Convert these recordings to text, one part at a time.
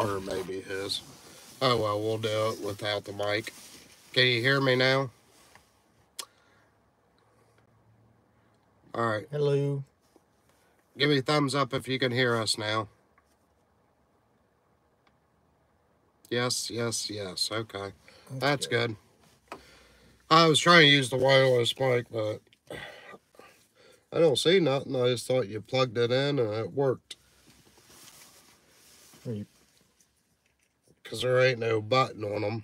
Or maybe his. Oh well, we'll do it without the mic. Can you hear me now? Alright. Hello. Give me a thumbs up if you can hear us now. Yes, yes, yes. Okay. That's good. I was trying to use the wireless mic, but I don't see nothing. I just thought you plugged it in and it worked. Because there ain't no button on them.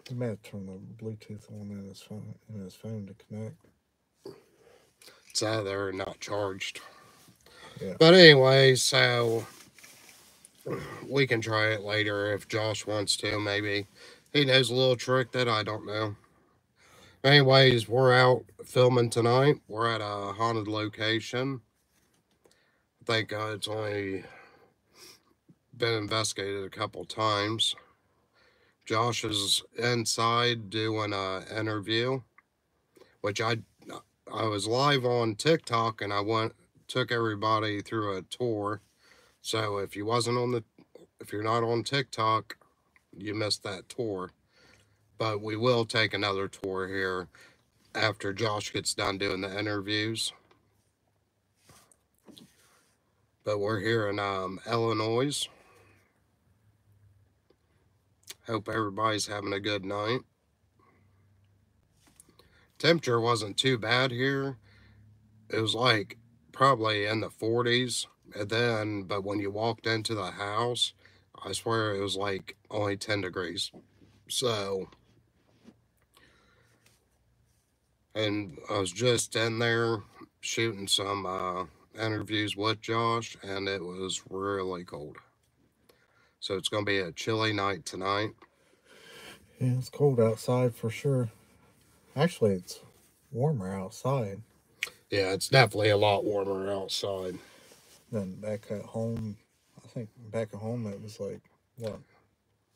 He may have turned the Bluetooth on in his phone to connect. It's out there and not charged. Yeah. But anyway, so we can try it later if Josh wants to, maybe. He knows a little trick that I don't know. Anyways, we're out filming tonight. We're at a haunted location. I think it's only been investigated a couple tomes. Josh is inside doing an interview, which I was live on TikTok and I took everybody through a tour. So if you're not on TikTok, you missed that tour. But we will take another tour here after Josh gets done doing the interviews. But we're here in Illinois. Hope everybody's having a good night. Temperature wasn't too bad here. It was like probably in the 40s. But when you walked into the house, I swear it was like only 10 degrees. So, and I was just in there shooting some interviews with Josh, and it was really cold. So it's going to be a chilly night tonight. Yeah, it's cold outside for sure. Actually, it's warmer outside. Yeah, it's definitely a lot warmer outside. Than back at home. I think back at home it was like, what?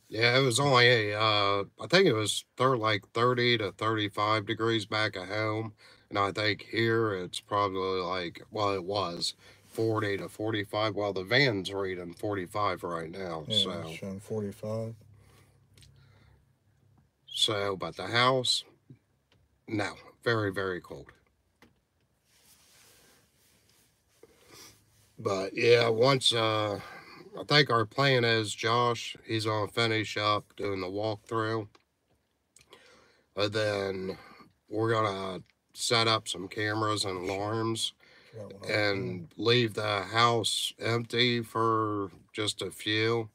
Yeah, it was only I think it was like 30 to 35 degrees back at home. And I think here it's probably like, well, it was 40 to 45. Well, the van's reading 45 right now. Yeah, so it's showing 45. So, but the house, no, very, very cold. But yeah, once, I think our plan is Josh, he's going to finish up doing the walkthrough. And then we're going to set up some cameras and alarms and leave the house empty for just a few.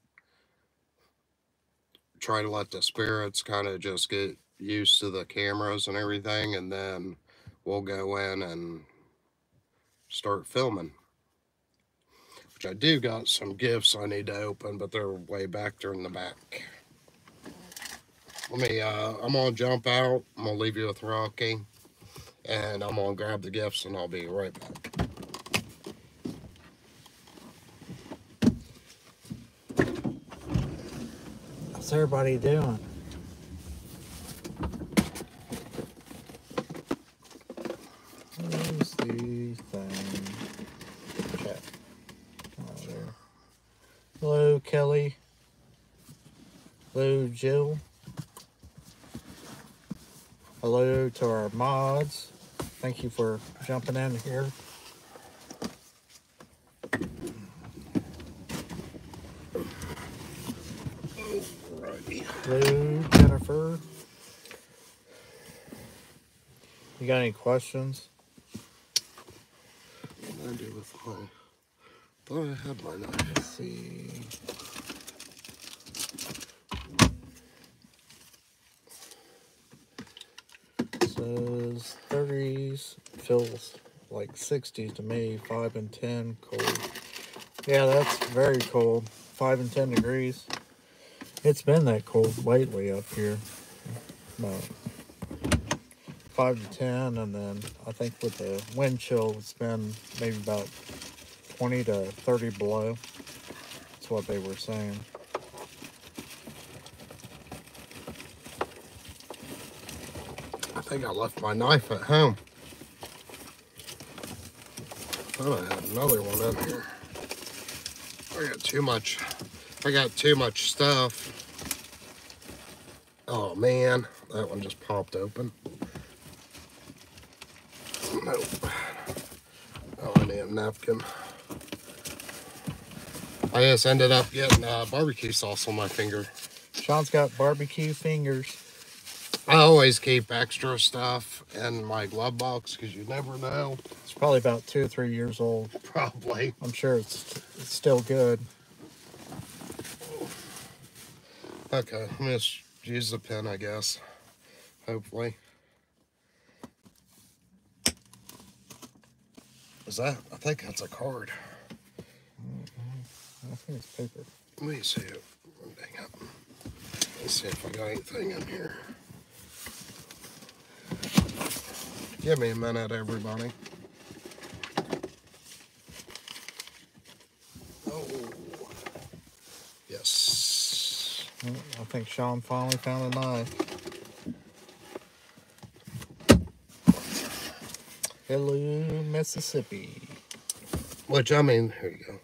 Try to let the spirits kind of just get used to the cameras and everything, and then we'll go in and start filming. Which I do got some gifts I need to open, but they're way back there in the back. I'm gonna jump out, I'm gonna leave you with Rocky, and I'm gonna grab the gifts and I'll be right back. What's everybody doing? Where's the thing? Chat. Oh, there. Hello, Kelly. Hello, Jill. Hello to our mods. Thank you for jumping in here. Hello, Jennifer. You got any questions? What did I do with my... thought I had my knife. Let's see. Says 30s, feels like 60s to me, 5 and 10, cold. Yeah, that's very cold, 5 and 10 degrees. It's been that cold lately up here. About 5 to 10, and then I think with the wind chill, it's been maybe about 20 to 30 below. That's what they were saying. I think I left my knife at home. Thought I had another one in here. I got too much stuff. Oh man, that one just popped open. Nope. Oh, I need a napkin. I just ended up getting barbecue sauce on my finger. Sean's got barbecue fingers. I always keep extra stuff in my glove box because you never know. It's probably about 2 or 3 years old. Probably. I'm sure it's still good. Okay, let me just use the pen, I guess. Hopefully. Is that? I think that's a card. I think it's paper. Let me see it. Dang it. Let's see if I got anything in here. Give me a minute, everybody. Oh. Yes. I think Sean finally found a knife. Hello, Mississippi. Which, I mean, here you go.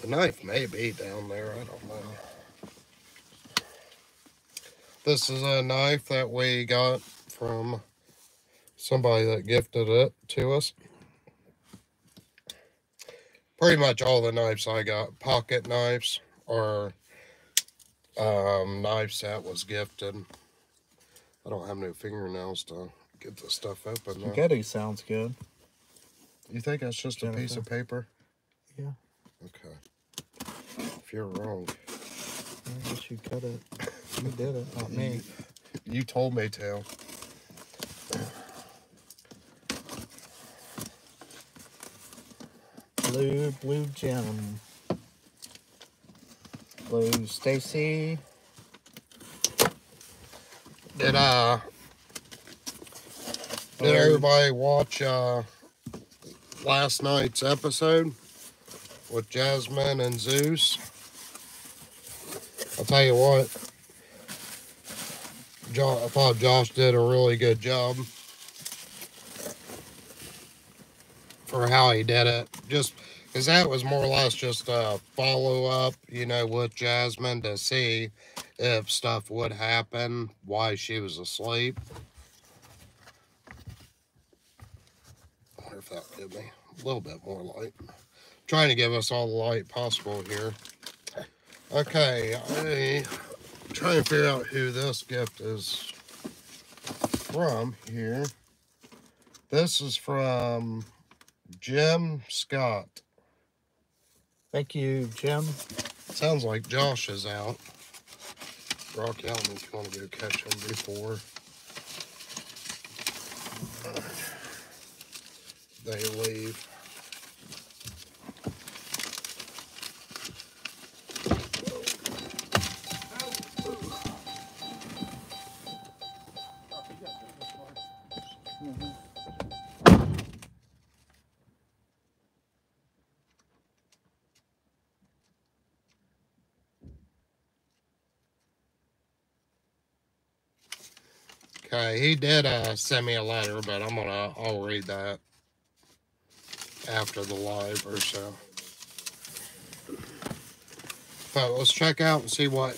The knife may be down there. I don't know. This is a knife that we got from somebody that gifted it to us. Pretty much all the knives I got, pocket knives, or knives that was gifted. I don't have no fingernails to get this stuff open now. Spaghetti sounds good. You think that's just a piece of paper? Yeah. Okay. If you're wrong. I guess you cut it. You did it, not me. You told me to. Blue Jim. Blue Stacy. Did everybody watch last night's episode with Jasmine and Zeus? I'll tell you what, I thought Josh did a really good job for how he did it. Just because that was more or less just a follow-up, you know, with Jasmine to see if stuff would happen while she was asleep. I wonder if that'll give me a little bit more light. Trying to give us all the light possible here. Okay, I'm trying to figure out who this gift is from here. This is from Jim Scott. Thank you, Jim. Sounds like Josh is out. Rocky, I don't know if you want to go catch him before they leave. Okay, he did send me a letter, but I'll read that after the live or so. But let's check out and see what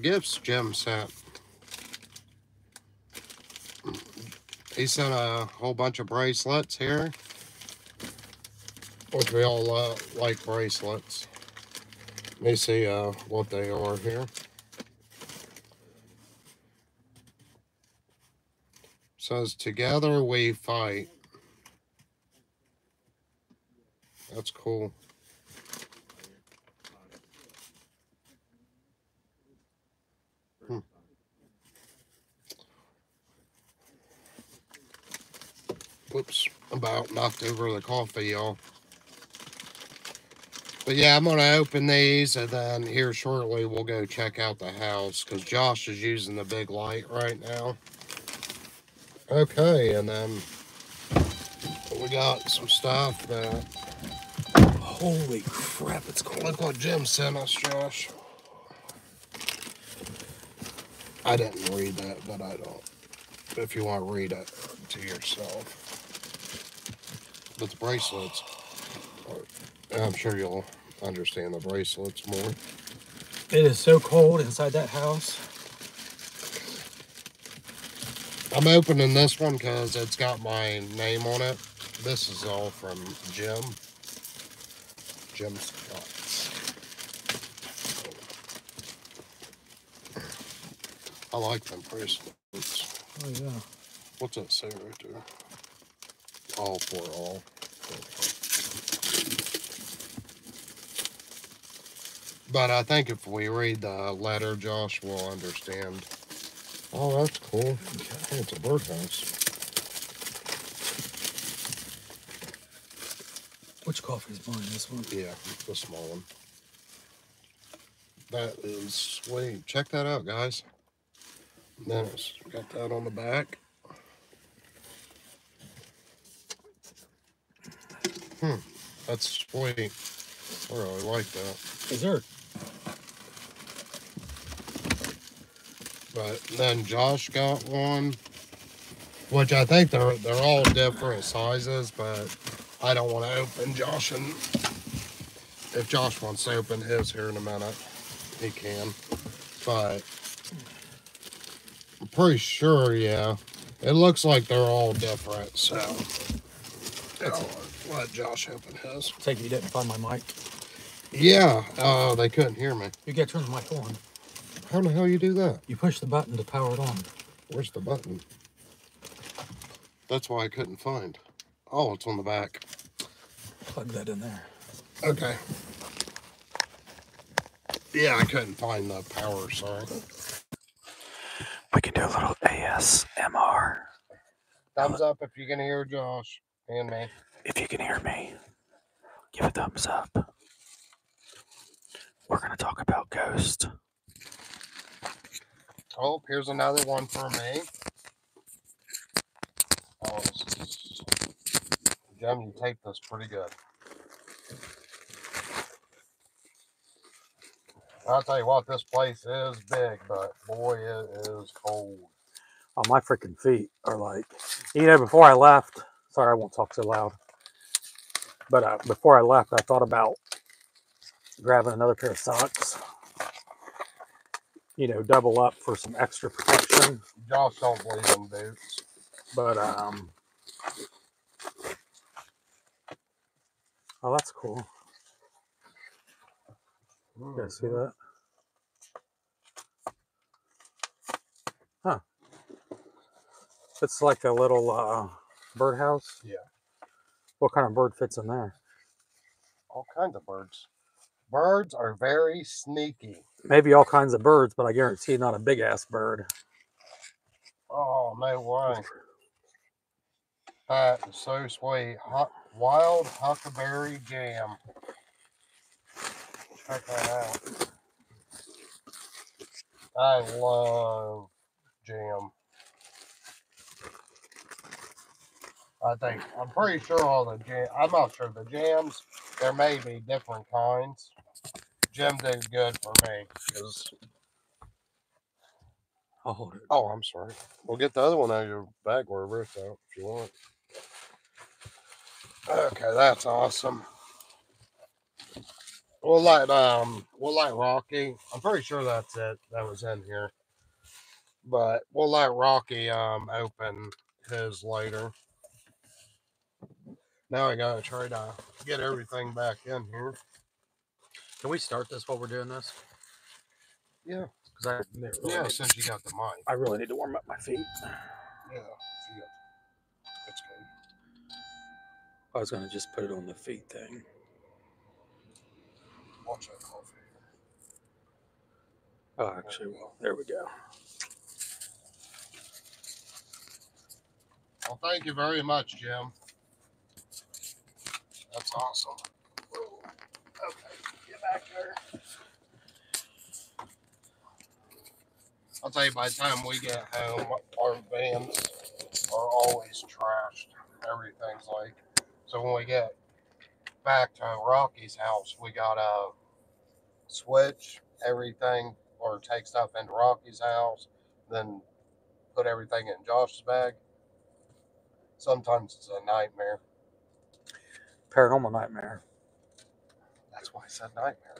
gifts Jim sent. He sent a whole bunch of bracelets here, which we all like bracelets. Let me see what they are here. Says, together we fight. That's cool. Whoops, about knocked over the coffee, y'all. But yeah, I'm going to open these, and then here shortly we'll go check out the house, because Josh is using the big light right now. Okay, and then we got some stuff that... Holy crap, it's cold. Look what Jim sent us, Josh. I didn't read that, but I don't. If you want to read it to yourself. But the bracelets, I'm sure you'll understand the bracelets more. It is so cold inside that house. I'm opening this one because it's got my name on it. This is all from Jim. Jim Scott's. I like them bracelets. Oh, yeah. What's that say right there? All for all. Okay. But I think if we read the letter, Josh will understand. Oh, that's cool. Okay. It's a birdhouse. Which coffee's mine? This one? Yeah, the small one. That is sweet. Check that out, guys. Then it's got that on the back. That's sweet. I really like that. Dessert. But then Josh got one, which I think they're all different sizes, but I don't want to open Josh, and if Josh wants to open his here in a minute, he can. But I'm pretty sure, yeah. It looks like they're all different, so I'll let Josh open his. Take it you didn't find my mic. Yeah, they couldn't hear me. You gotta turn the mic on. How the hell you do that? You push the button to power it on. Where's the button? That's why I couldn't find. Oh, it's on the back. Plug that in there. Okay. Yeah, I couldn't find the power, sorry. We can do a little ASMR. Thumbs up if you can hear Josh and me. If you can hear me, give a thumbs up. We're going to talk about ghosts. Oh, here's another one for me. Oh, Jim, you taped this pretty good. I'll tell you what, this place is big, but boy, it is cold. Oh, my freaking feet are like, before I left, sorry, I won't talk so loud. But before I left, I thought about grabbing another pair of socks. Double up for some extra protection. Josh don't believe in boots. But, oh, that's cool. You guys see that? Huh. It's like a little birdhouse. Yeah. What kind of bird fits in there? All kinds of birds. Birds are very sneaky. Maybe all kinds of birds, but I guarantee not a big ass bird. Oh, no way. That is so sweet. Wild huckleberry jam. Check that out. I love jam. I'm pretty sure all the jam, I'm not sure the jams, there may be different kinds. Jim did good for me because. I'll hold it. Oh, I'm sorry. We'll get the other one out of your bag wherever it's out if you want. Okay, that's awesome. We'll let Rocky. I'm pretty sure that's it. That was in here. But we'll let Rocky open his later. Now I gotta try to get everything back in here. Can we start this while we're doing this? Yeah. Because since you got the mic. I really need to warm up my feet. Yeah. That's good. I was gonna just put it on the feet thing. Watch that coffee. Oh, actually, well, there we go. Well, thank you very much, Jim. That's awesome. Okay, get back there. I'll tell you, by the time we get home, our vans are always trashed. Everything's like, so when we get back to Rocky's house, we gotta switch everything or take stuff into Rocky's house, then put everything in Josh's bag. Sometimes it's a nightmare. Paranormal nightmare. That's why I said nightmare.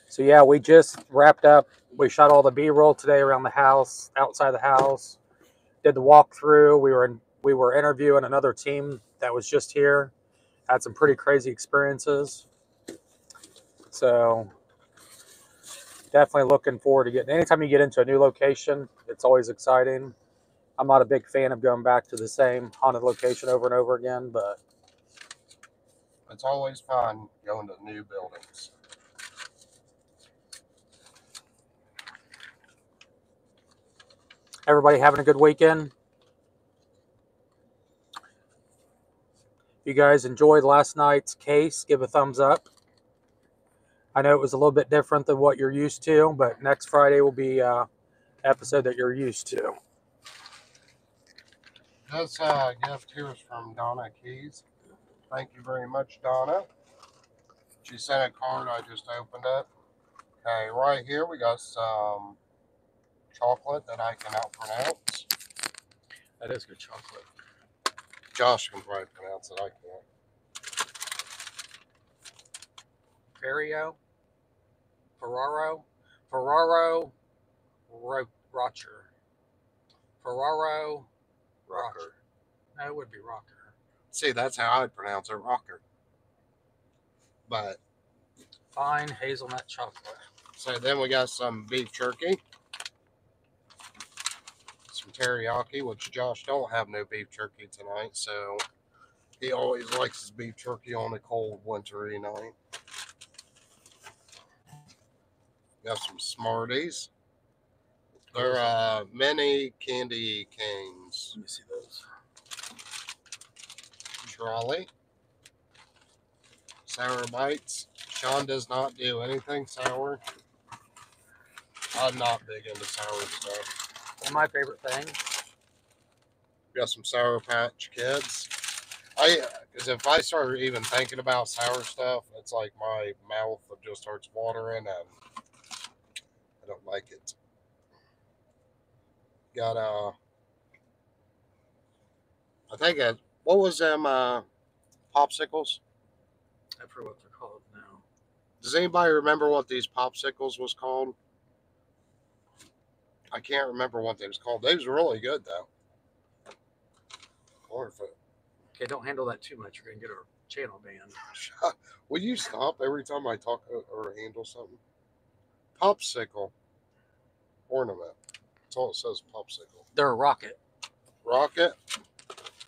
So yeah, we just wrapped up. We shot all the B-roll today around the house, outside the house. Did the walkthrough. We were interviewing another team that was just here. Had some pretty crazy experiences. So definitely looking forward to getting. Anytime you get into a new location, it's always exciting. I'm not a big fan of going back to the same haunted location over and over again, but it's always fun going to new buildings. everybody having a good weekend. If you guys enjoyed last night's case, give a thumbs up. I know it was a little bit different than what you're used to, but next Friday will be an episode that you're used to. This gift here is from Donna Keys. Thank you very much, Donna. She sent a card. I just opened it. Okay, right here we got some chocolate that I cannot pronounce. That is good chocolate. Josh can probably pronounce it. I can't. Ferraro, Rocher. Ferraro, Rocker. No, it would be Rocker. See, that's how I'd pronounce it, Rocker. But Fine hazelnut chocolate. so then we got some beef jerky, some teriyaki, which Josh don't have no beef jerky tonight, so he always likes his beef jerky on a cold wintry night. Got some Smarties. They're mini candy canes. Let me see those. Trolley. Sour bites. Sean does not do anything sour. I'm not big into sour stuff. One of my favorite things. Got some Sour Patch Kids. Because if I start even thinking about sour stuff, it's like my mouth just starts watering and I don't like it. Got I think what was them popsicles? I forget what they're called now. Does anybody remember what these popsicles was called? I can't remember what they was called. They was really good though. Okay, don't handle that too much. You're gonna get our channel banned. Will you stop every time I talk or handle something? Popsicle ornament. That's all it says. Popsicle. They're a rocket. Rocket.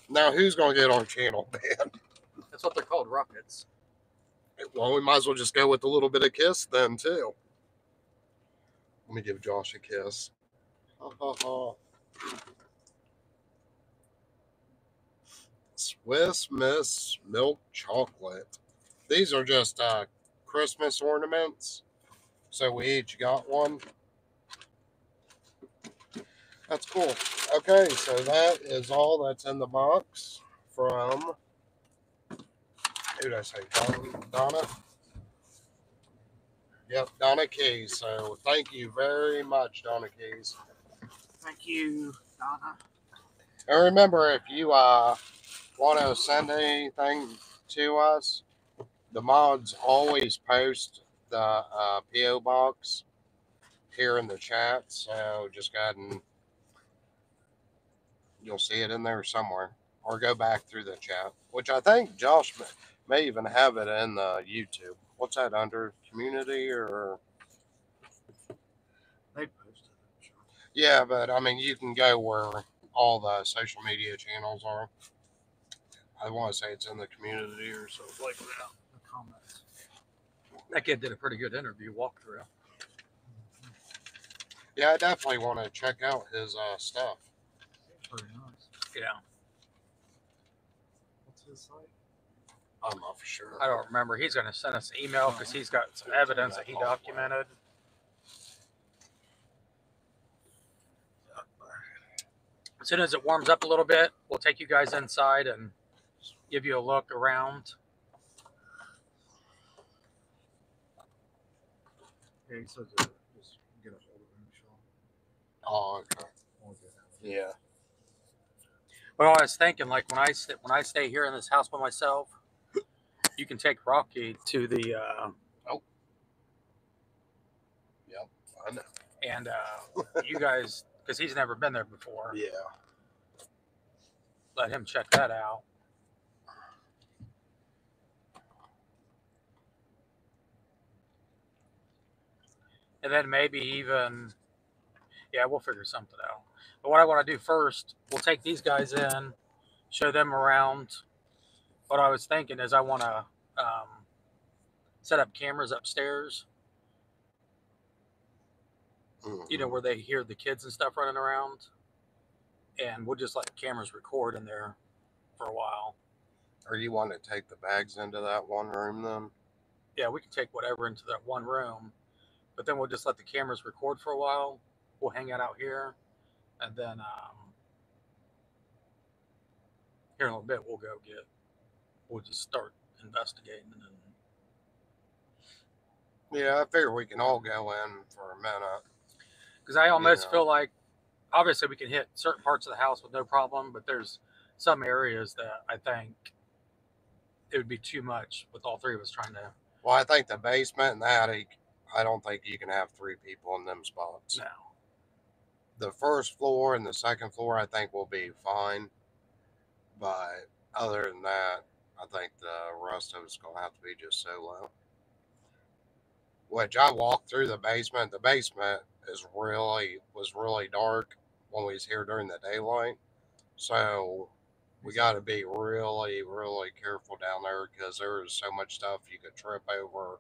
Now who's gonna get our channel banned? That's what they're called, rockets. Well, we might as well just go with a little bit of kiss then too. Let me give Josh a kiss. Ha ha ha. Swiss Miss Milk Chocolate. These are just Christmas ornaments. So we each got one. That's cool. Okay, so that is all that's in the box from, who did I say? Donna? Yep, Donna Keys. So thank you very much, Donna Keys. Thank you, Donna. And remember, if you want to send anything to us, the mods always post the P.O. box here in the chat. So just go ahead and you'll see it in there somewhere. Or go back through the chat, which I think Josh may even have it in the YouTube. What's that under? Community or? They posted it. Sure. Yeah, but I mean, you can go where all the social media channels are. I want to say it's in the community or something like that. The comments. That kid did a pretty good interview walkthrough. Yeah, I definitely want to check out his stuff. Pretty nice. Yeah. What's his site? I'm not for sure. I don't remember. He's going to send us an email because he's got some evidence that he documented. As soon as it warms up a little bit, we'll take you guys inside and give you a look around. Yeah, he said to just get a hold of him, Sean. Oh, okay. Yeah. Well, I was thinking, like when I stay here in this house by myself, you can take Rocky to the Oh. Yep, I know. and you guys, because he's never been there before. Yeah. Let him check that out. And then maybe even, yeah, we'll figure something out. But what I want to do first, we'll take these guys in, show them around. What I was thinking is I want to set up cameras upstairs, you know, where they hear the kids and stuff running around. And we'll just let the cameras record in there for a while. Or you want to take the bags into that one room then? Yeah, we can take whatever into that one room, but then we'll just let the cameras record for a while. We'll hang out here, and then here in a little bit we'll just start investigating. And then, Yeah, I figure we can all go in for a minute. because I almost feel like, obviously we can hit certain parts of the house with no problem, but there's some areas that I think it would be too much with all three of us trying to. Well, I think the basement and the attic, I don't think you can have 3 people in them spots. No. The first floor and the second floor, I think will be fine. But other than that, I think the rest of it's going to have to be just solo. Which I walked through the basement. The basement was really dark when we was here during the daylight. So we got to be really, really careful down there because there is so much stuff you could trip over.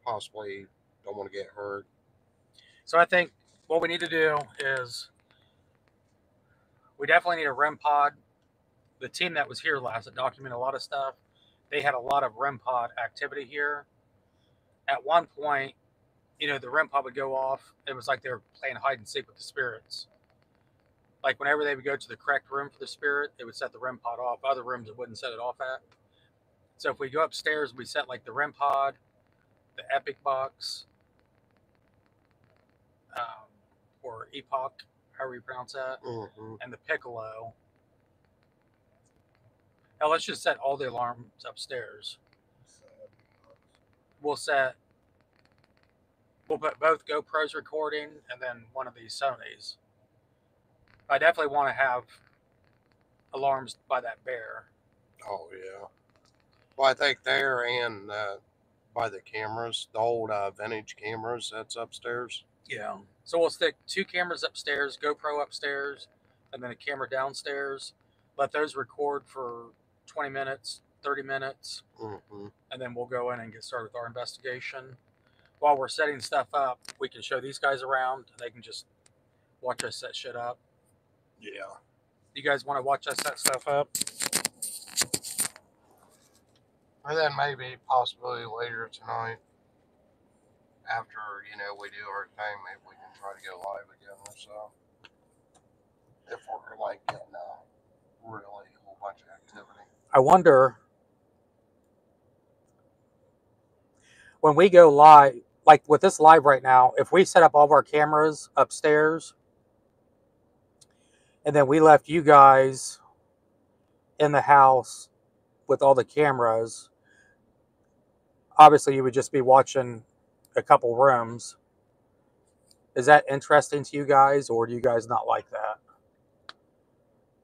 Possibly don't want to get hurt. So I think what we need to do is we definitely need a REM pod. The team that was here last that documented a lot of stuff, they had a lot of REM pod activity here. At one point, you know, the REM pod would go off. It was like they were playing hide and seek with the spirits. Like whenever they would go to the correct room for the spirit, they would set the REM pod off. Other rooms it wouldn't set it off at. So if we go upstairs, we set like the REM pod, the Epic box, or Epoch, however you pronounce that, and the Piccolo. Now let's just set all the alarms upstairs. We'll put both GoPros recording and then one of these Sonys. I definitely want to have alarms by that bear. Oh, yeah. Well, I think there and by the cameras, the old vintage cameras that's upstairs. Yeah. So we'll stick 2 cameras upstairs, GoPro upstairs, and then a camera downstairs. Let those record for 20 minutes, 30 minutes, and then we'll go in and get started with our investigation. While we're setting stuff up, we can show these guys around. They can just watch us set shit up. Yeah. You guys want to watch us set stuff up? And then maybe possibly later tonight, after, we do our thing, maybe we can try to go live again or so. If we're like getting a really whole bunch of activity. I wonder when we go live, like with this live right now, if we set up all of our cameras upstairs and then we left you guys in the house with all the cameras, obviously you would just be watching a couple rooms. Is that interesting to you guys, or do you guys not like that?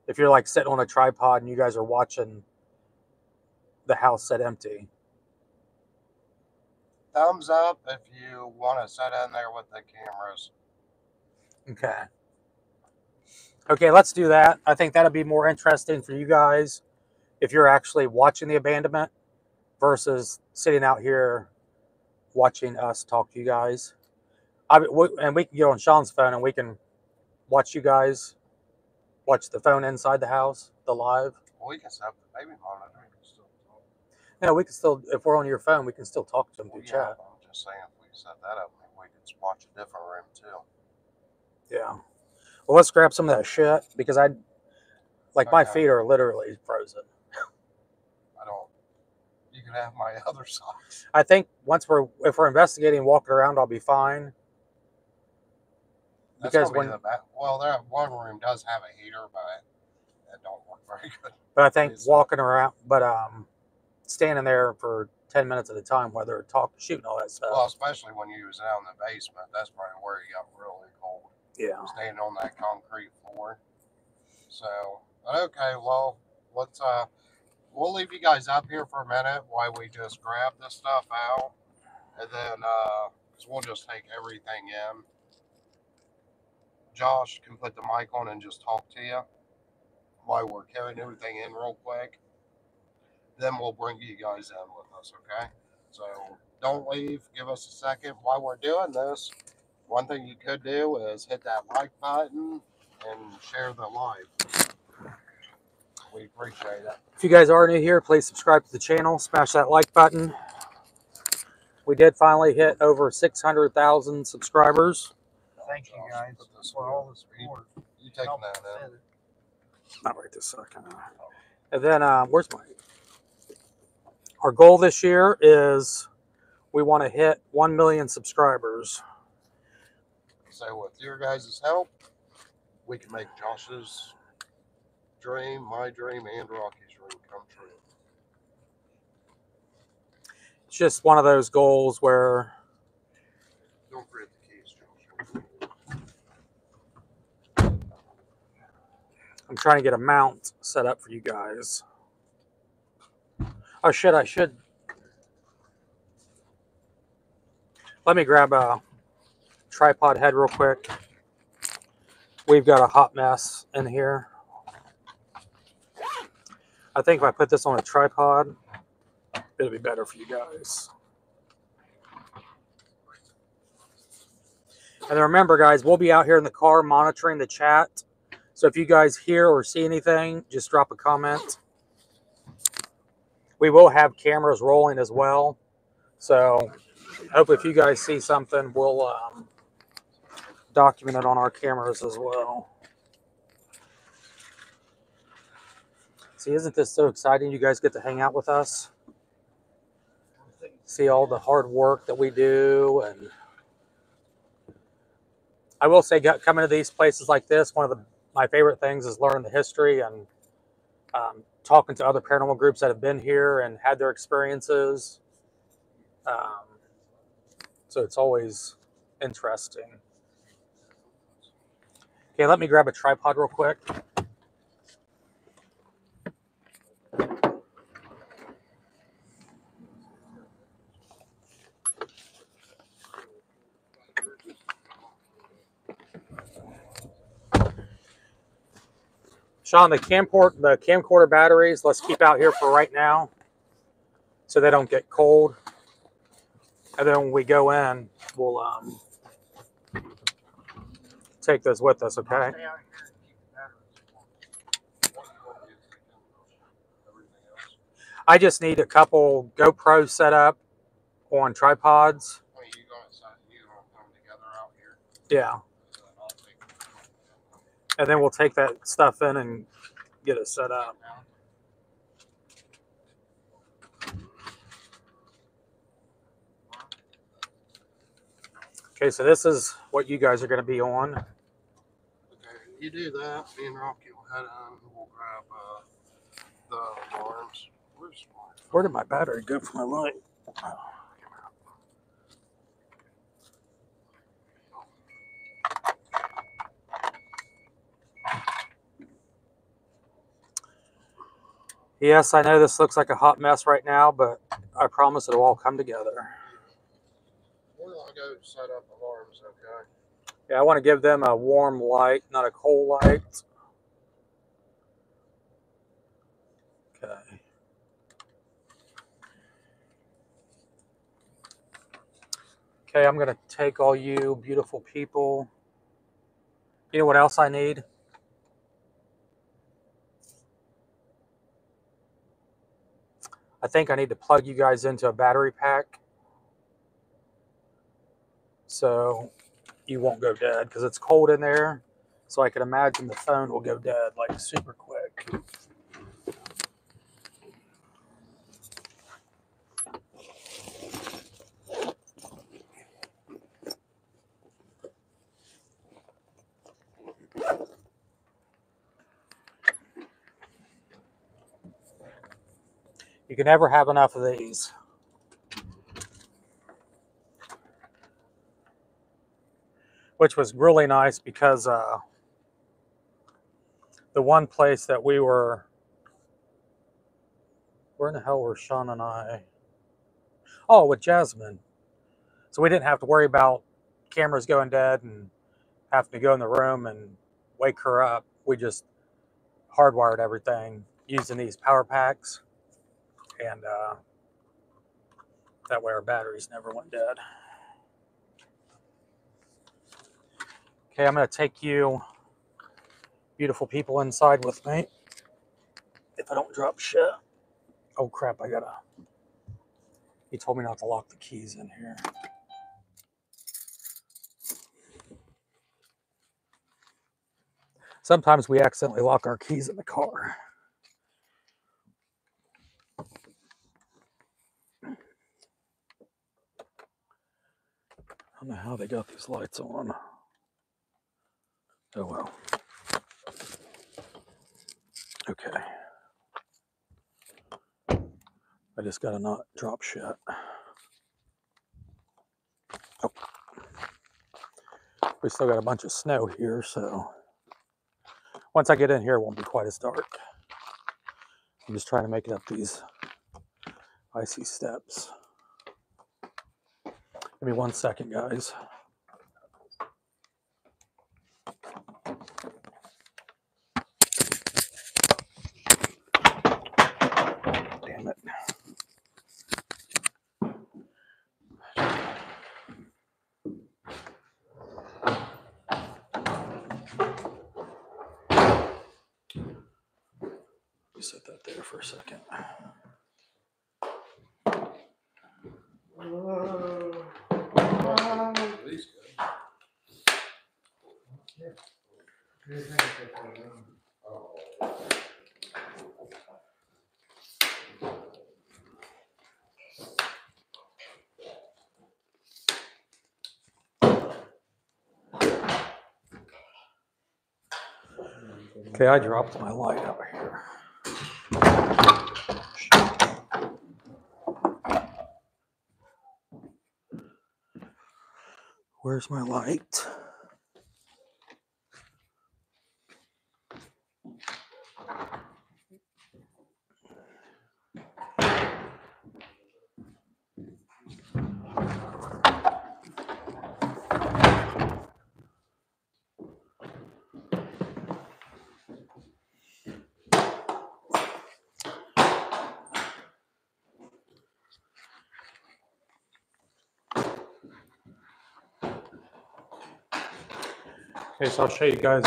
If you're like sitting on a tripod and you guys are watching the house set empty. Thumbs up if you want to sit in there with the cameras. Okay. Okay, let's do that. I think that'll be more interesting for you guys if you're actually watching the abandonment versus sitting out here watching us talk to you guys. And we can get on Sean's phone and we can watch you guys watch the phone inside the house, the live. Well, we can set up the baby monitor. No, we can still, if we're on your phone, we can still talk to them through chat. I'm just saying, if we set that up, we could watch a different room too. Yeah. Well, let's grab some of that shit because my feet are literally frozen. You can have my other socks. I think if we're investigating, walking around, I'll be fine. Because that one room does have a heater, but it don't work very good. But I think walking around, standing there for 10 minutes at a time while they're talking, shooting all that stuff. Well, especially when you was down in the basement, that's probably where you got really cold. Yeah. Standing on that concrete floor. So, but okay, well, let's we'll leave you guys up here for a minute while we just grab this stuff out, and then cause we'll just take everything in. Josh can put the mic on and just talk to you while we're carrying everything in real quick. Then we'll bring you guys in with us, okay? So don't leave. Give us a second while we're doing this. One thing you could do is hit that like button and share the live. We appreciate it. If you guys are new here, please subscribe to the channel. Smash that like button. We did finally hit over 600,000 subscribers. Thank you guys for all the support. You taking that in? Not right this second. And then, where's my... Our goal this year is we want to hit 1 million subscribers. So with your guys' help, we can make Josh's dream, my dream, and Rocky's dream come true. It's just one of those goals where... Don't forget the keys, Josh. I'm trying to get a mount set up for you guys. Oh shit, I should. Let me grab a tripod head real quick. We've got a hot mess in here. I think if I put this on a tripod, it'll be better for you guys. And then remember, guys, we'll be out here in the car monitoring the chat. So if you guys hear or see anything, just drop a comment. We will have cameras rolling as well. So I hope if you guys see something, we'll document it on our cameras as well. See, isn't this so exciting? You guys get to hang out with us. See all the hard work that we do. And I will say, coming to these places like this, one of my favorite things is learning the history and talking to other paranormal groups that have been here and had their experiences. So it's always interesting. Okay, let me grab a tripod real quick. Sean, the camcorder batteries, let's keep out here for right now so they don't get cold. And then when we go in, we'll take those with us, okay? I just need a couple GoPros set up on tripods. You gonna come together out here? Yeah. And then we'll take that stuff in and get it set up. Okay, so this is what you guys are going to be on. Okay, you do that. Me and Rocky will head on. We'll grab the alarms. Where did my battery go for my light? Yes, I know this looks like a hot mess right now, but I promise it'll all come together. We're gonna go set up alarms, okay? Yeah, I want to give them a warm light, not a cold light. Okay. Okay, I'm going to take all you beautiful people. You know what else I need? I think I need to plug you guys into a battery pack so you won't go dead because it's cold in there. So I can imagine the phone will go dead like super quick. You can never have enough of these. Which was really nice because the one place that we were, where in the hell were Sean and I? Oh, with Jasmine. So we didn't have to worry about cameras going dead and having to go in the room and wake her up. We just hardwired everything using these power packs, and that way our batteries never went dead. Okay, I'm going to take you beautiful people inside with me if I don't drop shit. Oh crap, I gotta, he told me not to lock the keys in here. Sometimes we accidentally lock our keys in the car. I don't know how they got these lights on. Oh well. Okay. I just gotta not drop shit. Oh. We still got a bunch of snow here, so once I get in here, it won't be quite as dark. I'm just trying to make it up these icy steps. Give me 1 second, guys. Damn it. Set that there for a second. Okay, I dropped my light out here. Where's my light? Okay, so I'll show you guys.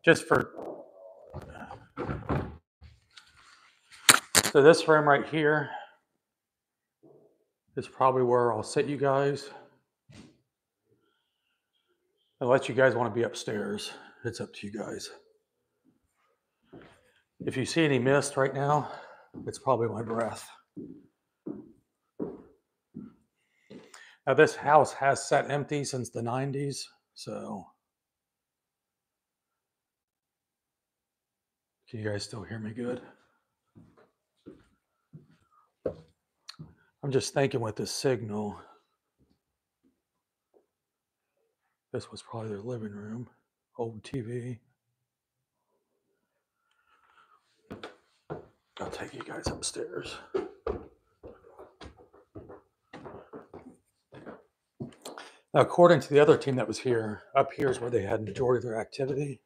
Just for, so this room right here is probably where I'll sit you guys. Unless you guys want to be upstairs, it's up to you guys. If you see any mist right now, it's probably my breath. Now this house has sat empty since the 90s, so can you guys still hear me good? I'm just thinking with this signal, this was probably their living room, old TV. I'll take you guys upstairs. Now, according to the other team that was here, up here is where they had the majority of their activity.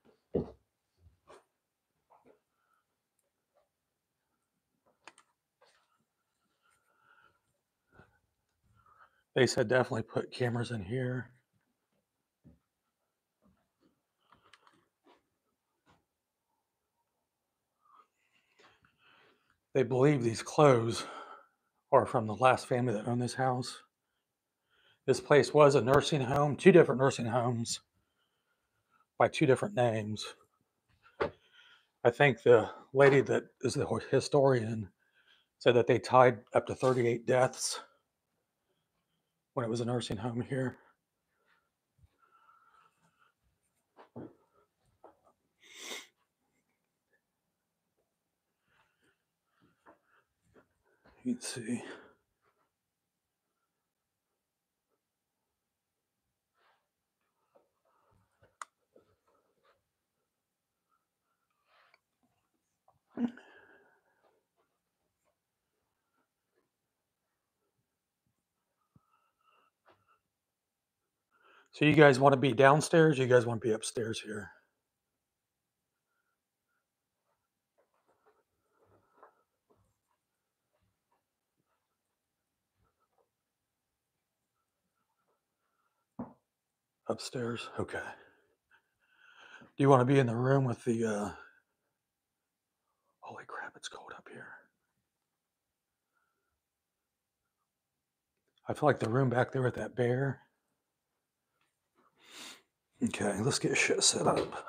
They said definitely put cameras in here. They believe these clothes are from the last family that owned this house. This place was a nursing home, 2 different nursing homes by 2 different names. I think the lady that is the historian said that they tied up to 38 deaths when it was a nursing home here. You can see. So you guys want to be downstairs? Or you guys want to be upstairs here? Upstairs? Okay. Do you want to be in the room with the, holy crap, it's cold up here. I feel like the room back there with that bear. Okay, let's get shit set up.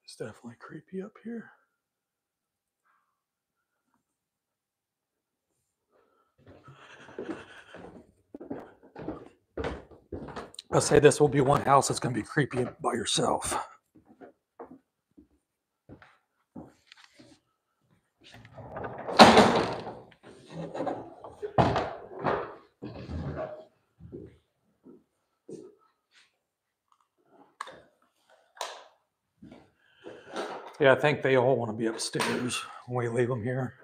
It's definitely creepy up here. I'll say this will be one house that's going to be creepy by yourself. Yeah, I think they all want to be upstairs when we leave them here.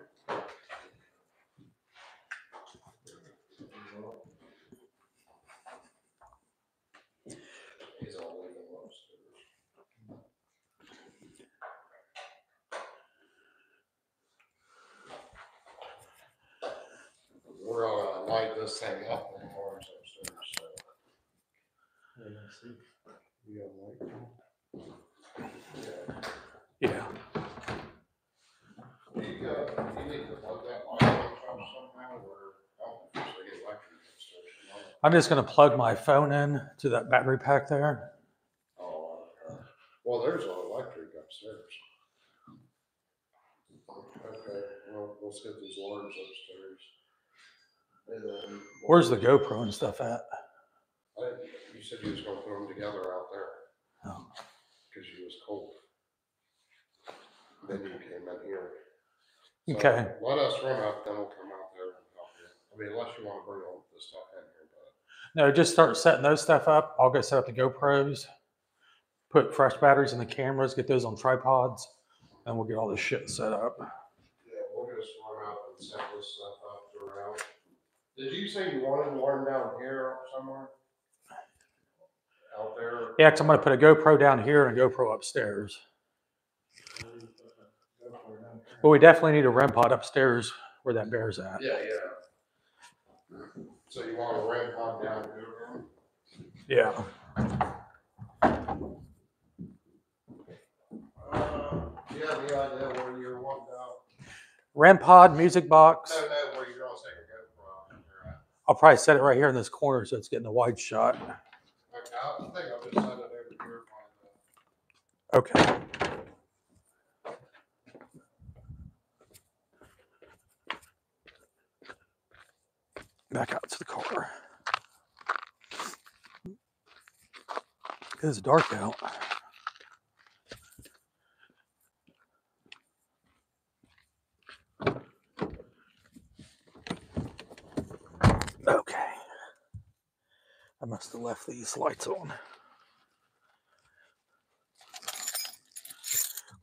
We're gonna light this thing up when Lauren's upstairs. So. You got a light? Yeah. You need to plug that light up somehow, or I don't know if there's any electric upstairs. I'm just going to plug my phone in to that battery pack there. Oh, okay. Well, there's an electric upstairs. Okay, well, let's get these alarms upstairs. And then Where's the GoPro and stuff at? You said you was gonna put them together out there. Oh. Because you was cold. Then you came in here. So Okay. let us run up, then we'll come out there and help you. I mean, unless you want to bring all this stuff in here, but. No, just start setting those stuff up. I'll go set up the GoPros, put fresh batteries in the cameras, get those on tripods, and we'll get all this shit set up. Yeah, we'll just run out and set this stuff up throughout. Did you say you wanted one down here somewhere? Out there? Yeah, because I'm going to put a GoPro down here and a GoPro upstairs. But we definitely need a REM pod upstairs where that bear's at. Yeah, yeah. So you want a REM pod down here? Yeah. Yeah, the idea where you're wanting out. REM pod, music box. No, where you're going to take a GoPro. I'll probably set it right here in this corner so it's getting a wide shot. Okay, I think I'll just set it over here. Okay. Back out to the car. It's dark out. Okay. I must have left these lights on.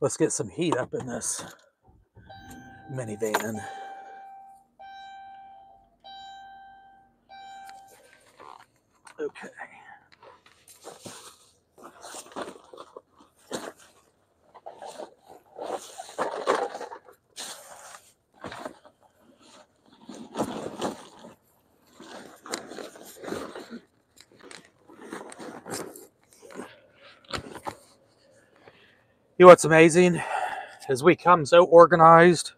Let's get some heat up in this minivan. Okay. You know what's amazing is we come so organized.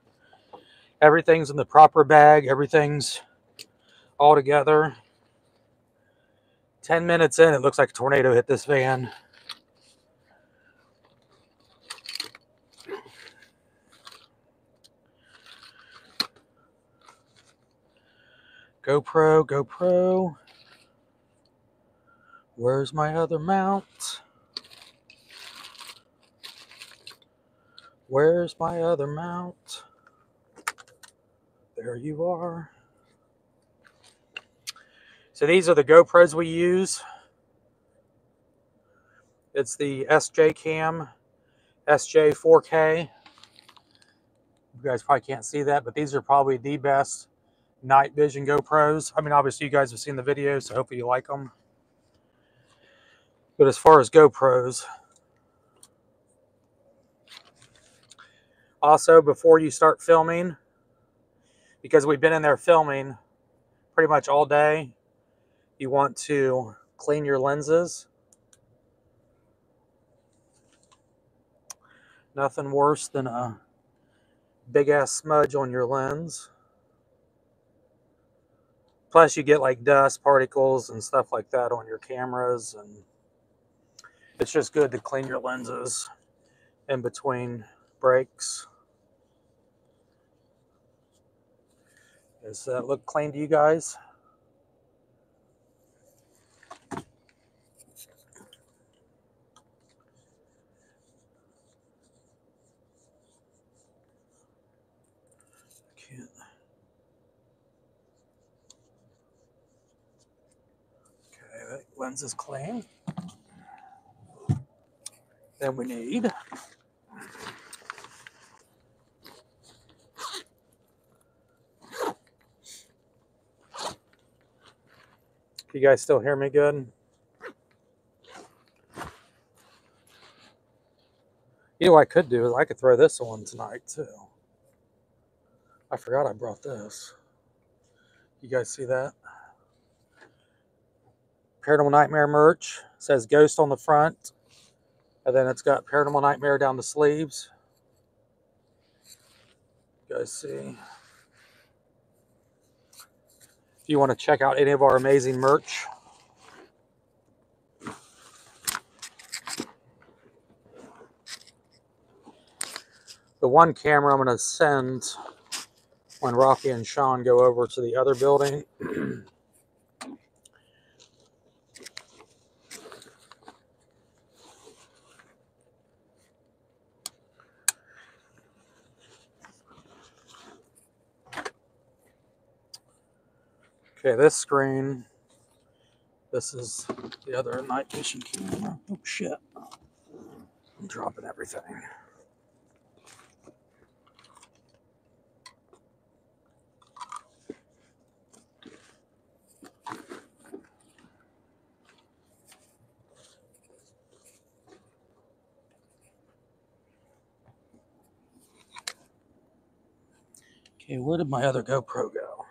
Everything's in the proper bag. Everything's all together. 10 minutes in, it looks like a tornado hit this van. GoPro, GoPro. Where's my other mount? Where's my other mount? There you are. So these are the GoPros we use. It's the SJ Cam, SJ 4K. You guys probably can't see that, but these are probably the best night vision GoPros. I mean, obviously you guys have seen the videos, so hopefully you like them. But as far as GoPros, also before you start filming, because we've been in there filming pretty much all day, you want to clean your lenses. Nothing worse than a big ass smudge on your lens. Plus you get like dust particles and stuff like that on your cameras, and it's just good to clean your lenses in between breaks. Does that look clean to you guys? Can't. Okay, that lens is clean. Then we need can you guys still hear me good? You know what I could do is I could throw this on tonight too. I forgot I brought this. You guys see that? Paranormal Nightmare merch. It says Ghost on the front. And then it's got Paranormal Nightmare down the sleeves. You guys see? If you want to check out any of our amazing merch, the one camera I'm going to send when Rocky and Sean go over to the other building. Okay, this screen, this is the other night vision camera. Oh shit, I'm dropping everything. Okay, where did my other GoPro go?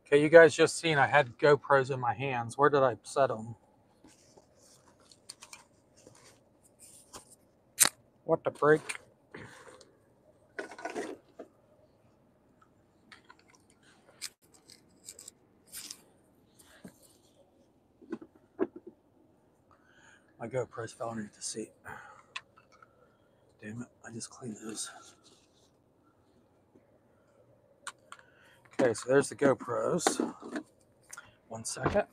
Okay, you guys just seen I had GoPros in my hands. Where did I set them? What the freak? My GoPros fell underneath the seat. Damn it, I just cleaned those. Okay, so there's the GoPros. 1 second.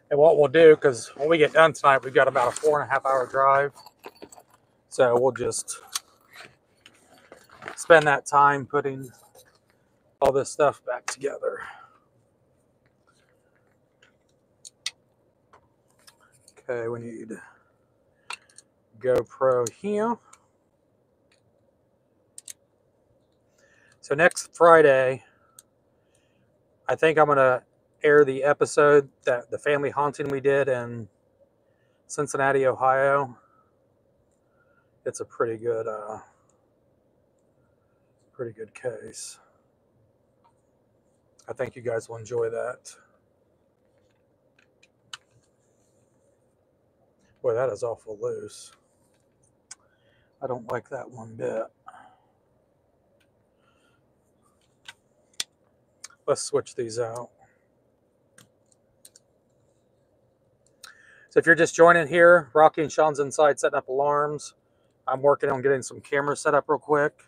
And what we'll do, because when we get done tonight, we've got about a 4.5 hour drive. So we'll just spend that time putting all this stuff back together. Okay, we need GoPro here. So next Friday, I think I'm going to air the episode that the family haunting we did in Cincinnati, Ohio. It's a pretty good case. I think you guys will enjoy that. Boy, that is awful loose. I don't like that one bit. Let's switch these out. So if you're just joining here, Rocky and Sean's inside setting up alarms. I'm working on getting some cameras set up real quick.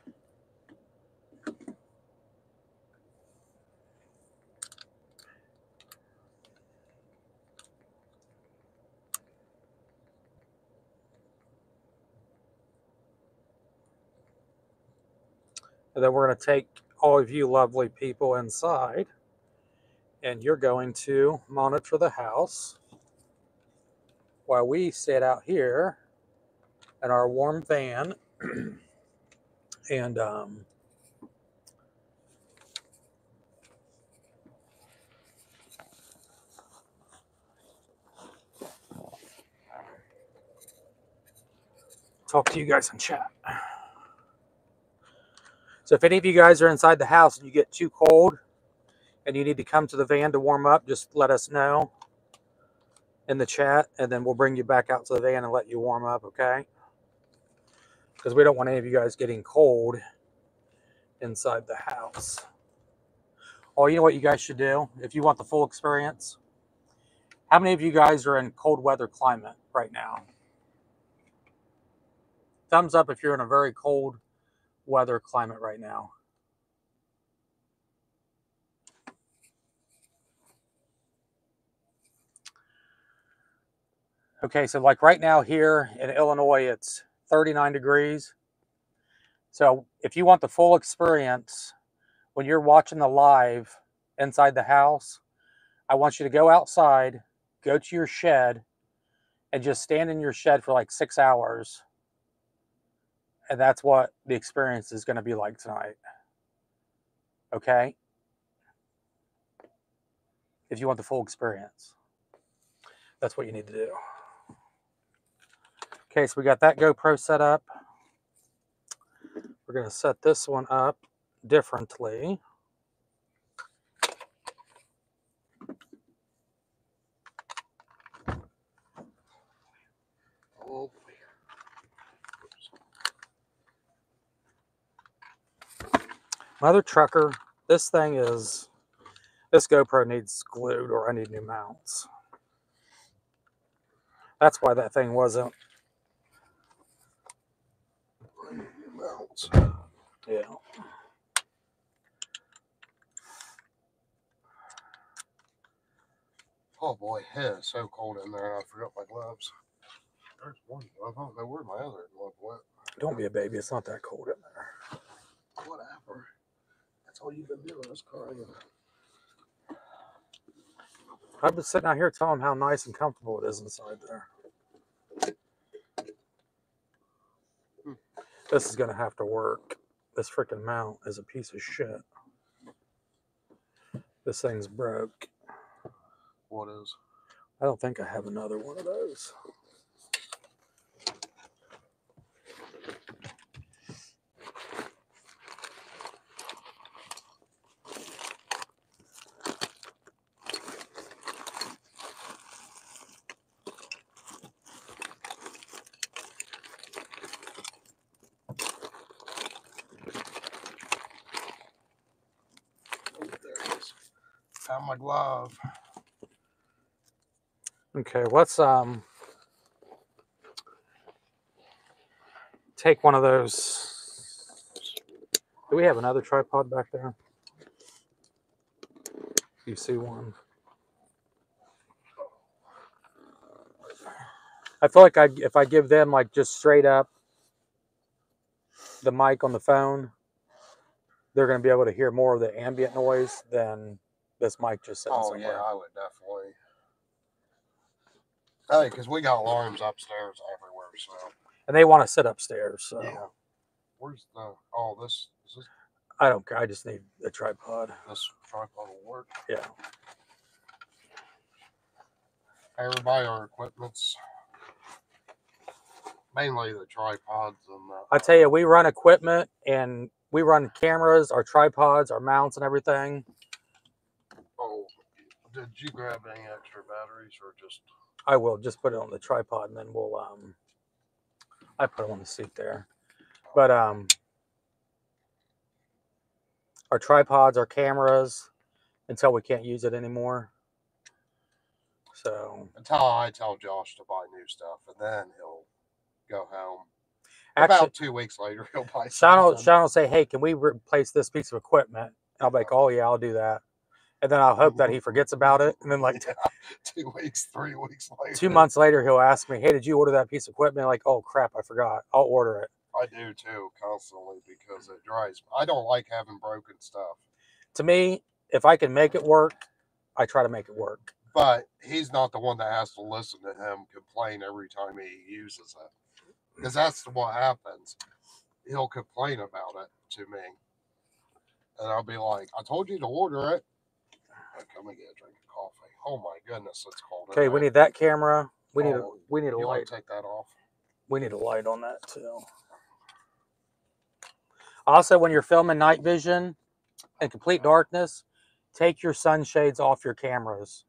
And then we're going to take all of you lovely people inside, and you're going to monitor the house while we sit out here in our warm van and talk to you guys in chat. So if any of you guys are inside the house and you get too cold and you need to come to the van to warm up, just let us know in the chat, and then we'll bring you back out to the van and let you warm up, okay? Because we don't want any of you guys getting cold inside the house. Oh, you know what you guys should do if you want the full experience? How many of you guys are in cold weather climate right now? Thumbs up if you're in a very cold weather climate right now. Okay, so like right now here in Illinois, it's 39 degrees. So if you want the full experience, when you're watching the live inside the house, I want you to go outside, go to your shed, and just stand in your shed for like 6 hours. And that's what the experience is going to be like tonight. Okay? If you want the full experience, that's what you need to do. Okay, so we got that GoPro set up. We're going to set this one up differently. Oh, Mother trucker, this GoPro needs glued, or I need new mounts. That's why that thing wasn't. mounts. Yeah. Oh boy, it is so cold in there. I forgot my gloves. There's one glove. I don't know where my other glove went. Don't be a baby. It's not that cold in there. Whatever. That's all you've been doing is crying. I've been sitting out here telling them how nice and comfortable it is inside there. This is going to have to work. This freaking mount is a piece of shit. This thing's broke. What is? I don't think I have another one of those. Found my glove. Okay, let's take one of those. Do we have another tripod back there? You see one? I feel like if I give them like just straight up the mic on the phone, they're going to be able to hear more of the ambient noise than this mic just sitting somewhere. Yeah, I would definitely. Hey, because we got alarms upstairs everywhere, so. And they want to sit upstairs, so. Yeah. Where's the? Oh, this is this. I don't care. I just need a tripod. This tripod will work. Yeah. Everybody, our equipment's mainly the tripods and the. I tell you, we run equipment and we run cameras, our tripods, our mounts, and everything. Oh, did you grab any extra batteries or just? I will just put it on the tripod and then we'll I put them on the seat there. But our tripods, our cameras, until we can't use it anymore. So Until I tell Josh to buy new stuff, and then he'll go home. actually, About 2 weeks later, he'll buy Sean something. will say, "Hey, can we replace this piece of equipment?" And I'll be like, "Oh yeah, I'll do that." And then I'll hope that he forgets about it. And then like 2 weeks, 3 weeks later. 2 months later, he'll ask me, "Hey, did you order that piece of equipment?" Like, "Oh crap, I forgot. I'll order it." I do too, constantly, because it drives. I don't like having broken stuff. To me, if I can make it work, I try to make it work. But he's not the one that has to listen to him complain every time he uses it. Because that's what happens. He'll complain about it to me. And I'll be like, I told you to order it. Like, come and get a drink of coffee. Oh my goodness, it's cold. Okay, we need that camera. We need a You light. take that off. We need a light on that too. Also, when you're filming night vision in complete darkness, take your sunshades off your cameras.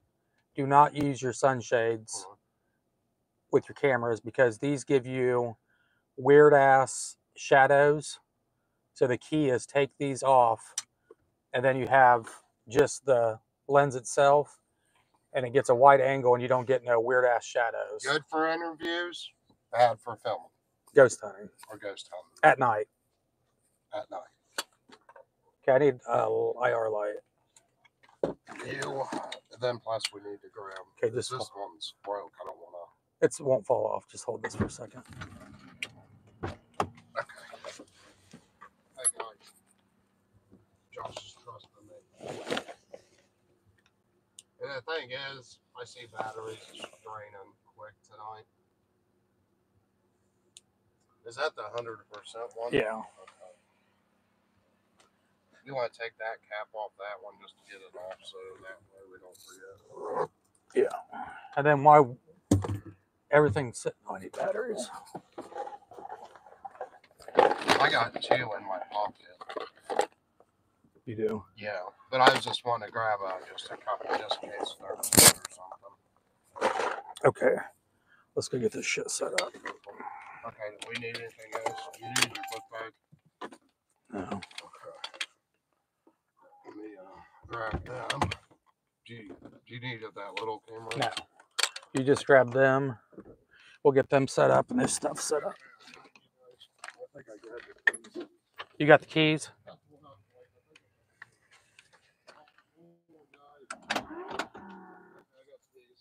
Do not use your sunshades with your cameras because these give you weird ass shadows. So the key is take these off and then you have just the lens itself and it gets a wide angle and you don't get no weird ass shadows. Good for interviews, bad for filming. Ghost hunting. Or ghost hunting. At night. At night. Okay, I need IR light. Then plus we need to grab. Okay, this one's broke. I don't want to. It won't fall off. Just hold this for a second. Okay. Hey guys. Josh is trusting me. And the thing is, I see batteries draining quick tonight. Is that the 100% one? Yeah. Okay. You want to take that cap off that one just to get it off so that way we don't forget. Yeah. And then why everything's sitting on your batteries? I got 2 in my pocket. You do? Yeah. But I just want to grab just a couple just in case they're or something. Okay. Let's go get this shit set up. Okay, do we need anything else? You need your book bag? No. Okay. Let me grab them. Do you need that little camera? No. You just grab them. We'll get them set up and this stuff set up. I think I grabbed your keys. You got the keys?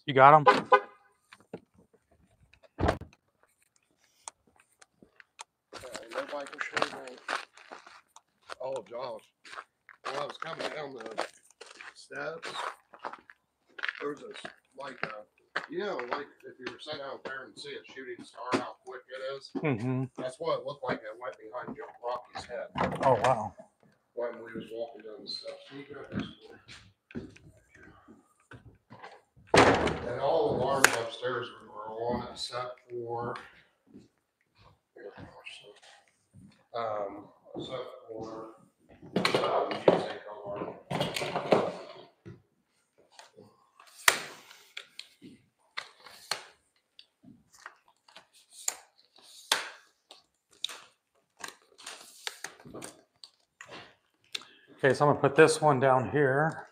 You got them? Nobody can show me. Oh, Josh. When I was coming down the steps, there's this, like if you were sitting out there and see a shooting star, how quick it is? Mm-hmm. That's what it looked like it went behind Joe Rocky's head. Oh, wow. When we was walking down the steps. And all the alarms upstairs were on except for music alarm. Okay, so I'm going to put this one down here.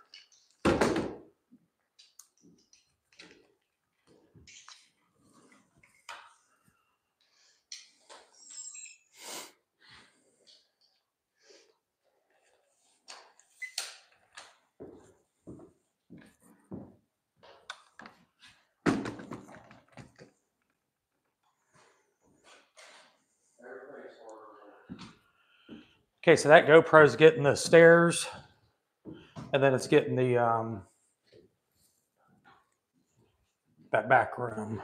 Okay, so that GoPro's getting the stairs, and then it's getting the that back room.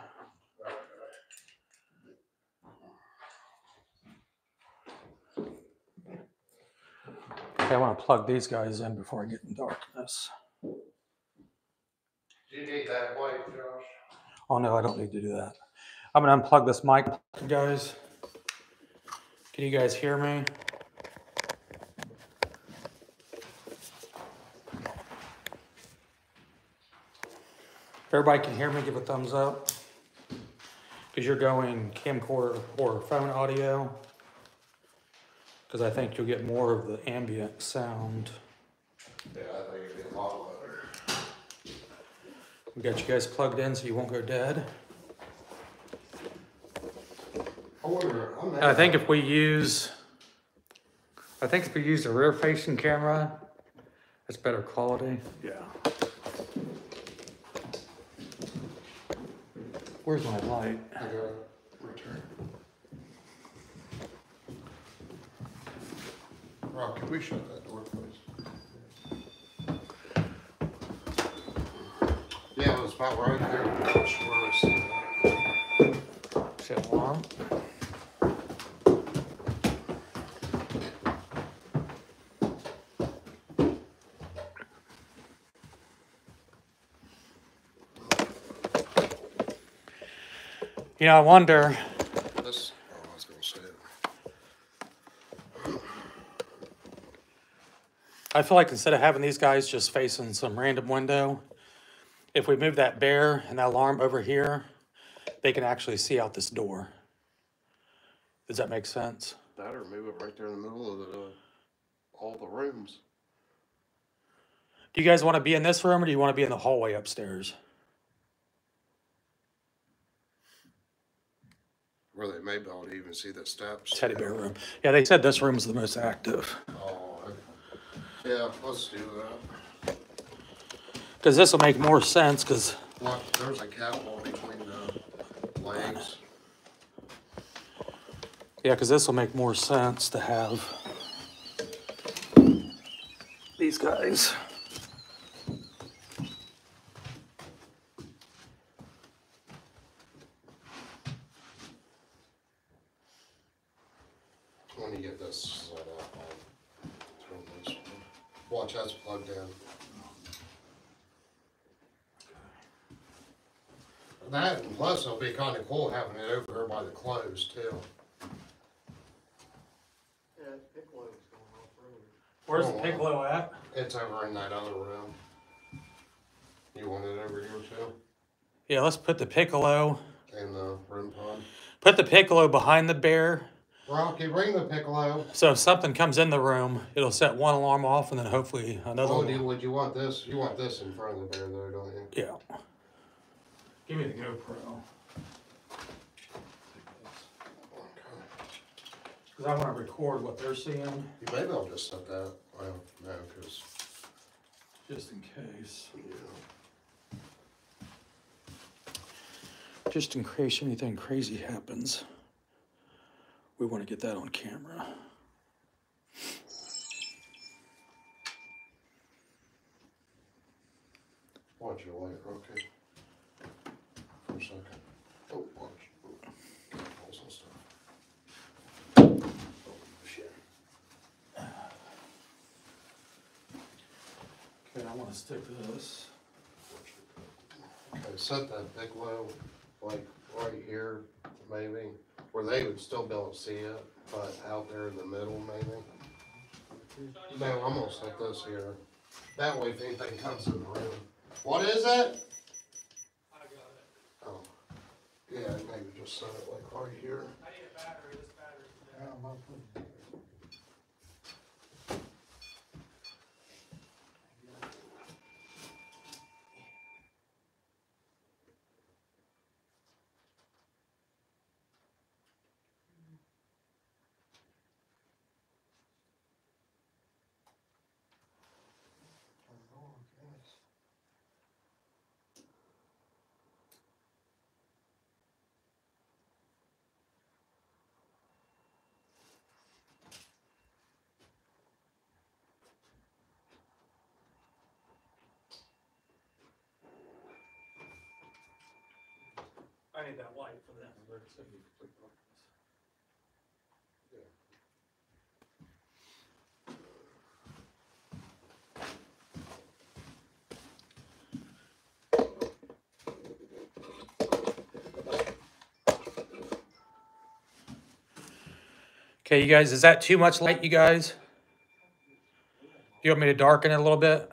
Okay, I want to plug these guys in before I get in darkness. Do you need that light, Josh? Oh no, I don't need to do that. I'm gonna unplug this mic, guys. Can you guys hear me? If everybody can hear me, give a thumbs up. Because you're going camcorder or phone audio. Because I think you'll get more of the ambient sound. Yeah, I think it'd be a lot better. We got you guys plugged in so you won't go dead. I think if we use a rear facing camera, it's better quality. Yeah. Where's my light? I got it. Return. Rob, can we shut that door, please? Yeah, it was about right there. I'm sure I see that. Shit alarm. You know, I wonder. This, oh, I was going to say it. I feel like instead of having these guys just facing some random window, if we move that bear and that alarm over here, they can actually see out this door. Does that make sense? That or move it right there in the middle of all the rooms. Do you guys want to be in this room or do you want to be in the hallway upstairs? Where they may be able to even see the steps. Teddy bear room. Yeah, they said this room's the most active. Oh, yeah, let's do that. Because this will make more sense because... Look, there's a catwalk between the legs. Yeah, because this will make more sense to have these guys. When you get this set up, I'll turn this one. Watch, that's plugged in. That, and plus it'll be kind of cool having it over here by the clothes too. Yeah, piccolo's going off earlier. Where's the piccolo at? It's over in that other room. You want it over here too? Yeah, let's put the piccolo. In the room pod. Put the piccolo behind the bear. Rocky, bring the piccolo. So if something comes in the room, it'll set one alarm off and then hopefully another one. Would you want this? You want this in front of the bear though, don't you? Yeah. Give me the GoPro. Because I want to record what they're seeing. Maybe I'll just set that. Well, no, because... Just in case. Yeah. Just in case anything crazy happens. We want to get that on camera. Watch your light, Rocky. For a second. Oh, watch. Cables and stuff. Oh, shit. Okay, I want to stick this. Okay, set that piccolo, like, right here, maybe, where they would still be able to see it, but out there in the middle, maybe. No, I'm gonna set this here. That way, if anything comes in the room. What is it? I got it. Oh, yeah, maybe just set it like right here. I need a battery. This battery's down. I need that light for them. Okay, you guys, is that too much light, you guys? You want me to darken it a little bit?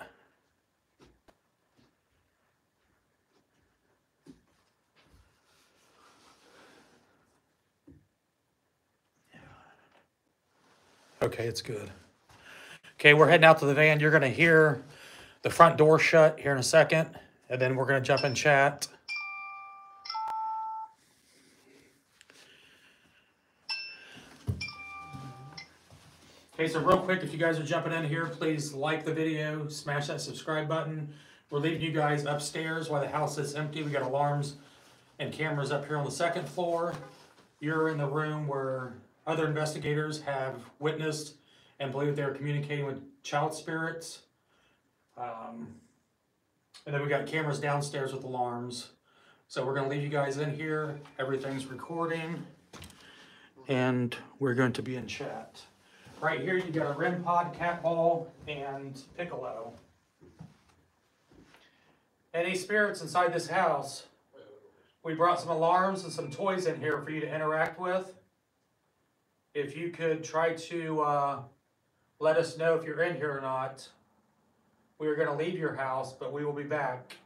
Okay, it's good. Okay, we're heading out to the van. You're going to hear the front door shut here in a second, and then we're going to jump in chat. Okay, so real quick, if you guys are jumping in here, please like the video, smash that subscribe button. We're leaving you guys upstairs while the house is empty. We got alarms and cameras up here on the second floor. You're in the room where other investigators have witnessed and believe they're communicating with child spirits. And then we got cameras downstairs with alarms. So we're going to leave you guys in here. Everything's recording. And we're going to be in chat. Right here, you got a REM pod, cat ball, and piccolo. Any spirits inside this house? We brought some alarms and some toys in here for you to interact with. If you could try to let us know if you're in here or not. We are going to leave your house, but we will be back.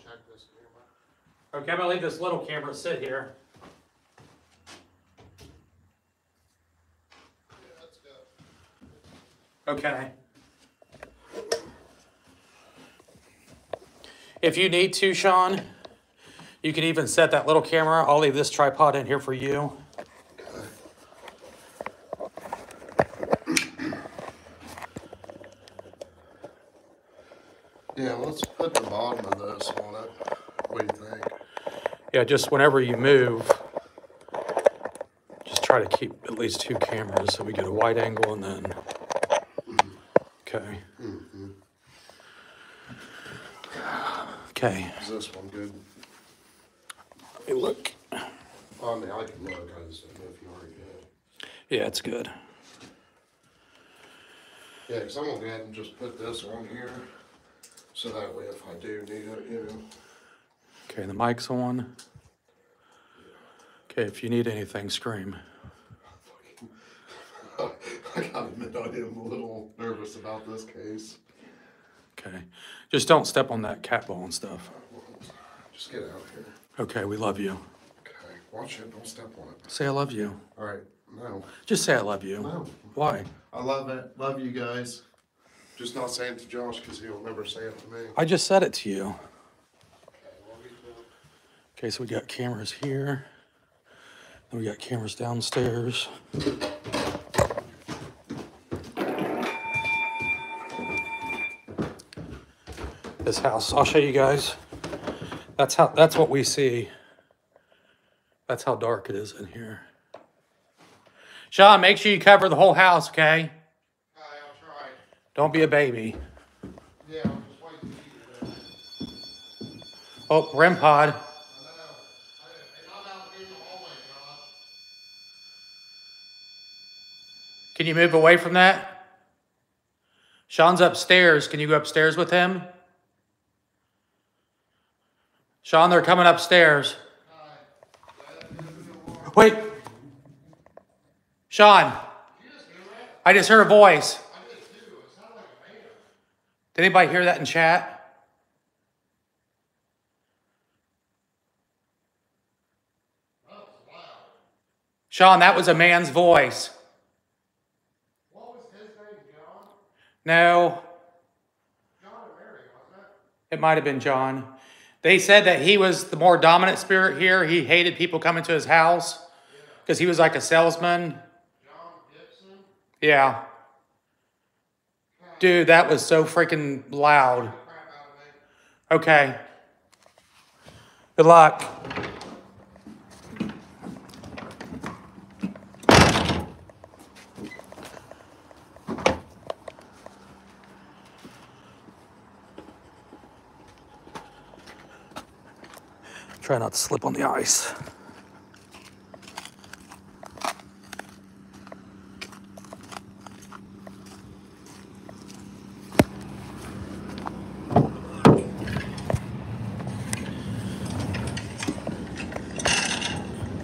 check this camera. Okay, I'm gonna leave this little camera sit here. Yeah, that's good. Okay. If you need to, Sean, you can even set that little camera. I'll leave this tripod in here for you. Yeah, let's put the bottom of this on it. What do you think? Yeah, just whenever you move, just try to keep at least 2 cameras so we get a wide angle and then, okay. Okay, Is this one good? let me look. I mean, I can look. I just don't know if you already did. Yeah, it's good. Yeah, because I'm going to go ahead and just put this on here. So that way if I do need it, you know. Okay, the mic's on. Okay, if you need anything, scream. I gotta admit, I am a little nervous about this case. Okay, just don't step on that cat ball and stuff. Just get out here. Okay, we love you. Okay, watch it. Don't step on it. Say I love you. All right. No. Just say I love you. No. Why? I love it. Love you guys. Just not saying it to Josh because he'll never say it to me. I just said it to you. Okay, well, Okay, so we got cameras here. Then we got cameras downstairs. This house, I'll show you guys. That's what we see. That's how dark it is in here. Sean, make sure you cover the whole house, okay? I'll try. Don't be a baby. Yeah, I'll just wait to eat it. Oh, REM pod. I know. And I'm out in the hallway, Josh. Can you move away from that? Sean's upstairs. Can you go upstairs with him? Sean, they're coming upstairs. Wait. Sean, I just heard a voice. Did anybody hear that in chat? Sean, that was a man's voice. What was his name, John? No, John or Mary, wasn't it might have been John. They said that he was the more dominant spirit here. He hated people coming to his house because he was like a salesman. John Gibson? Yeah. Dude, that was so freaking loud. Crap out of me. Okay. Good luck. Try not to slip on the ice.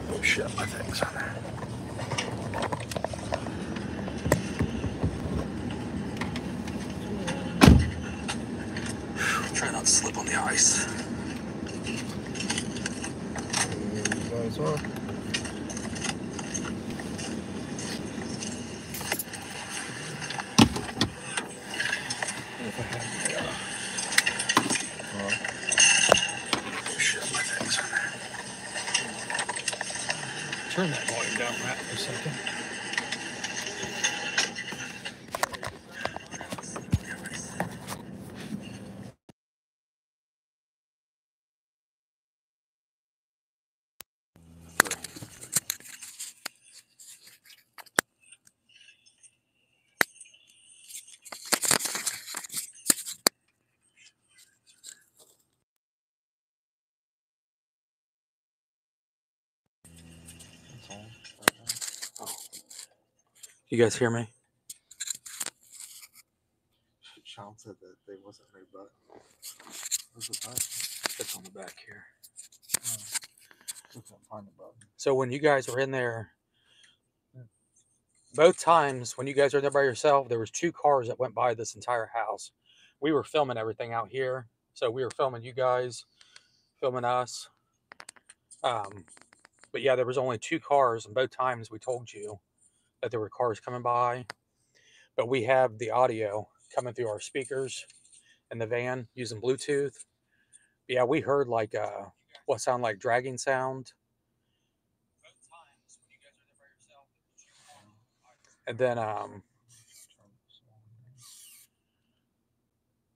Oh shit, my thing's on there. Try not to slip on the ice. Guys are. Oh shit, my thing's on there. Turn that volume down, Matt, for a second. You guys hear me? Sean said that they wasn't any button. Where's the button? It's on the back here. We can't find the button. So when you guys were in there, both times when you guys were there by yourself, there was 2 cars that went by this entire house. We were filming everything out here. So we were filming you guys. filming us. But yeah, there was only 2 cars, and both times we told you that there were cars coming by. But we have the audio coming through our speakers in the van using Bluetooth. Yeah, we heard like what sounded like dragging sound. And then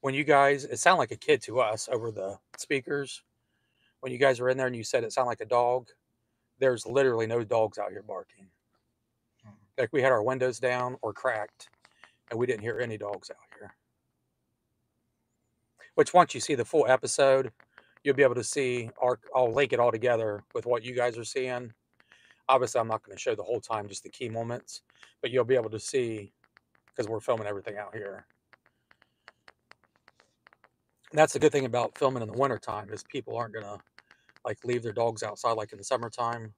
when you guys, it sounded like a kid to us over the speakers. When you guys were in there and you said it sounded like a dog, there's literally no dogs out here barking. Like we had our windows down or cracked, and we didn't hear any dogs out here. Which once you see the full episode, you'll be able to see I'll link it all together with what you guys are seeing. Obviously, I'm not going to show the whole time, just the key moments, but you'll be able to see because we're filming everything out here. And that's the good thing about filming in the wintertime is people aren't going to like leave their dogs outside like in the summertime.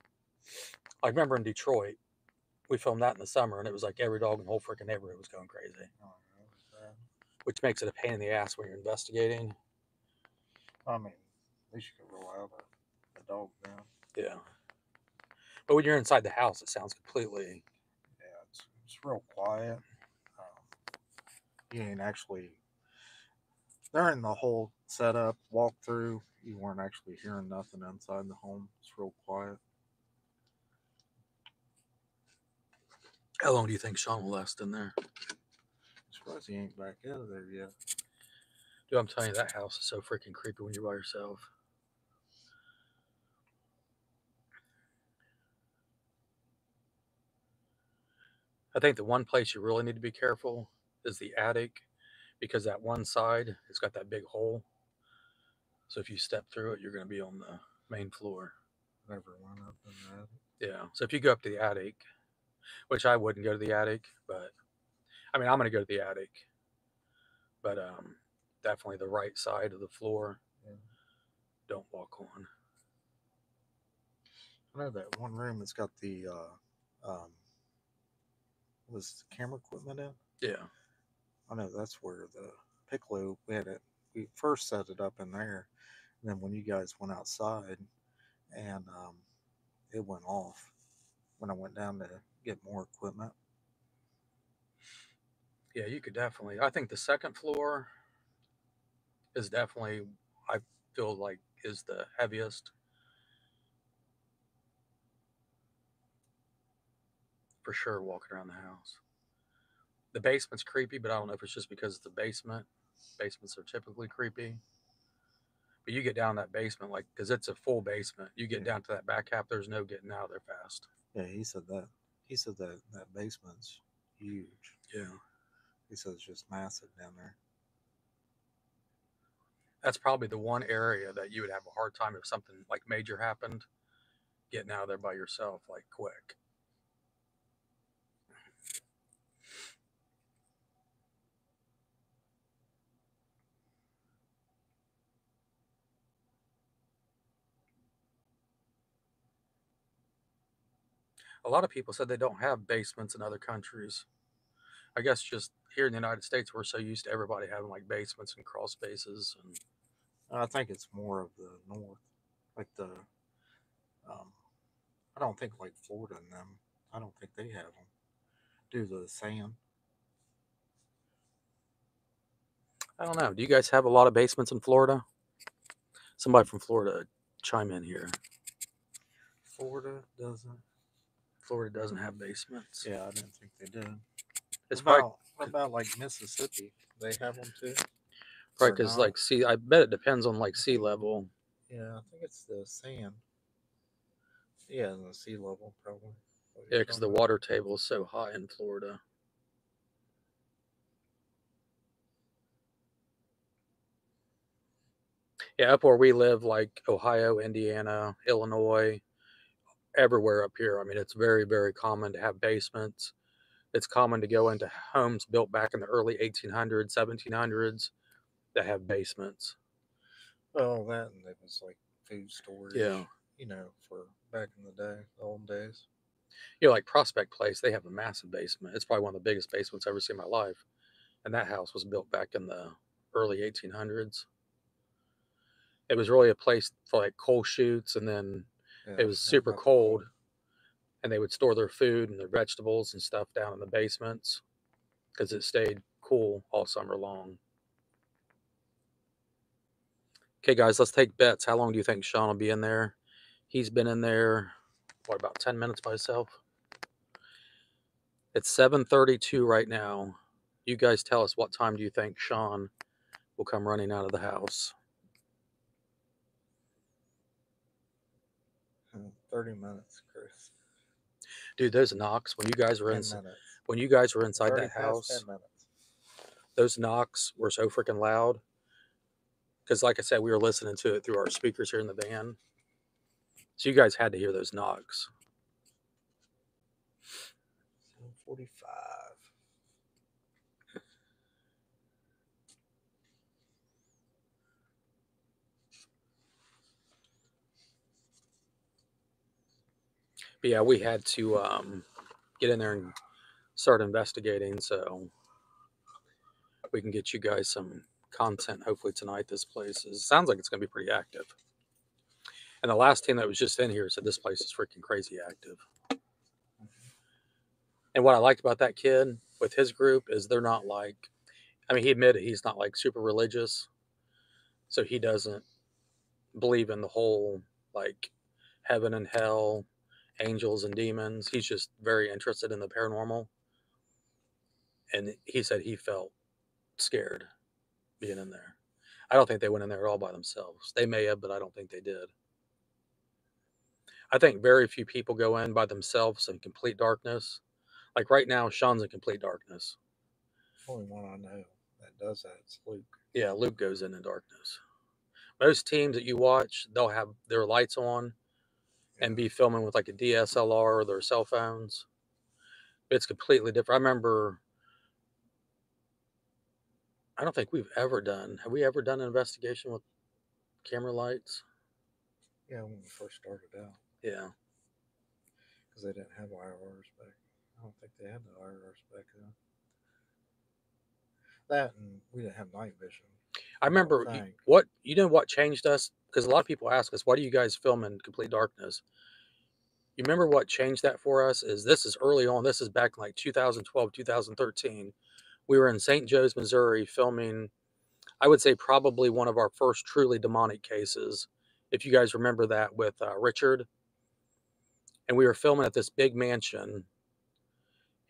I remember in Detroit, we filmed that in the summer, and it was like every dog in the whole freaking neighborhood was going crazy. Which makes it a pain in the ass when you're investigating. I mean, at least you can roll out the dog down. Yeah. But when you're inside the house, it sounds completely... Yeah, it's real quiet. You ain't actually... During the whole setup, walkthrough, you weren't actually hearing nothing inside the home. It's real quiet. How long do you think Sean will last in there? I'm surprised he ain't back out of there yet. Dude, I'm telling you, that house is so freaking creepy when you're by yourself. I think the one place you really need to be careful is the attic, because that one side, it's got that big hole. So if you step through it, you're going to be on the main floor. Never went up in the attic. Yeah. So if you go up to the attic, which I wouldn't go to the attic, but I mean, I'm going to go to the attic, but definitely the right side of the floor. Yeah. Don't walk on. I know that one room that's got the was the camera equipment in. Yeah. I know that's where the piccolo we first set it up in there, and then when you guys went outside, and it went off when I went down to get more equipment. Yeah, you could definitely. I think the second floor is definitely, I feel like, is the heaviest. For sure, walking around the house. The basement's creepy, but I don't know if it's just because it's the basement. Basements are typically creepy. But you get down that basement, like, because it's a full basement. You get down to that back half, there's no getting out of there fast. Yeah, he said that. He said that basement's huge. Yeah. He said it's just massive down there. That's probably the one area that you would have a hard time if something like major happened, getting out of there by yourself, like, quick. A lot of people said they don't have basements in other countries. I guess just here in the United States, we're so used to everybody having like basements and crawl spaces. And I think it's more of the north, like the. I don't think like Florida and them. I don't think they have them. Due to the sand. I don't know. Do you guys have a lot of basements in Florida? Somebody from Florida chime in here. Florida doesn't. Florida doesn't have basements. Yeah, I didn't think they did. It's what about like Mississippi? They have them too. Right, because like I bet it depends on like sea level. Yeah, I think it's the sand. Yeah, the sea level probably. Yeah, because the water table is so high in Florida. Yeah, up where we live, like Ohio, Indiana, Illinois, everywhere up here. I mean, it's very, very common to have basements. It's common to go into homes built back in the early 1800s, 1700s that have basements. Well, that and it was like food storage. Yeah. You know, for back in the day, the old days. You know, like Prospect Place, they have a massive basement. It's probably one of the biggest basements I've ever seen in my life. And that house was built back in the early 1800s. It was really a place for like coal chutes, and then it was super cold, and they would store their food and their vegetables and stuff down in the basements because it stayed cool all summer long. Okay, guys, let's take bets. How long do you think Sean will be in there? He's been in there, what, about 10 minutes by himself? It's 7:32 right now. You guys tell us, what time do you think Sean will come running out of the house? 30 minutes, Chris. Dude, those knocks when you guys were 10 minutes. when you guys were inside that 10 house, minutes. those knocks were so freaking loud. Because, like I said, we were listening to it through our speakers here in the van. So you guys had to hear those knocks. 45. But yeah, we had to get in there and start investigating so we can get you guys some content hopefully tonight. This place sounds like it's going to be pretty active. And the last team that was just in here said this place is freaking crazy active. And what I liked about that kid with his group is they're not like, I mean, he admitted he's not like super religious. So he doesn't believe in the whole like heaven and hell, angels and demons. He's just very interested in the paranormal. And he said he felt scared being in there. I don't think they went in there at all by themselves. They may have, but I don't think they did. I think very few people go in by themselves in complete darkness. Like right now, Sean's in complete darkness. Only one I know that does that is Luke. Yeah, Luke goes in darkness. Most teams that you watch, they'll have their lights on and be filming with like a DSLR or their cell phones. It's completely different. I remember, I don't think have we ever done an investigation with camera lights? Yeah, when we first started out. Yeah. Because they didn't have IRs back. I don't think they had the IRs back then. That, and we didn't have night vision. I remember what changed us, because a lot of people ask us, why do you guys film in complete darkness? You remember what changed that for us is this is early on. This is back in like 2012, 2013. We were in St. Joe's, Missouri filming, I would say probably one of our first truly demonic cases. If you guys remember that with Richard. And we were filming at this big mansion,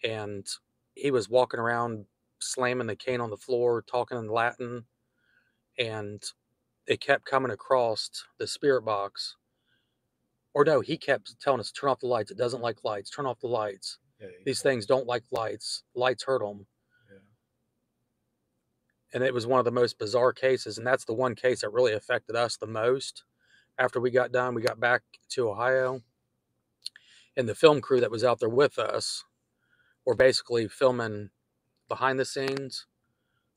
and he was walking around slamming the cane on the floor, talking in Latin, and it kept coming across the spirit box. Or no, he kept telling us, turn off the lights. It doesn't like lights. Turn off the lights. Yeah, these things don't like lights. Lights hurt them. Yeah. And it was one of the most bizarre cases. And that's the one case that really affected us the most. After we got done, we got back to Ohio. And the film crew that was out there with us were basically filming behind the scenes.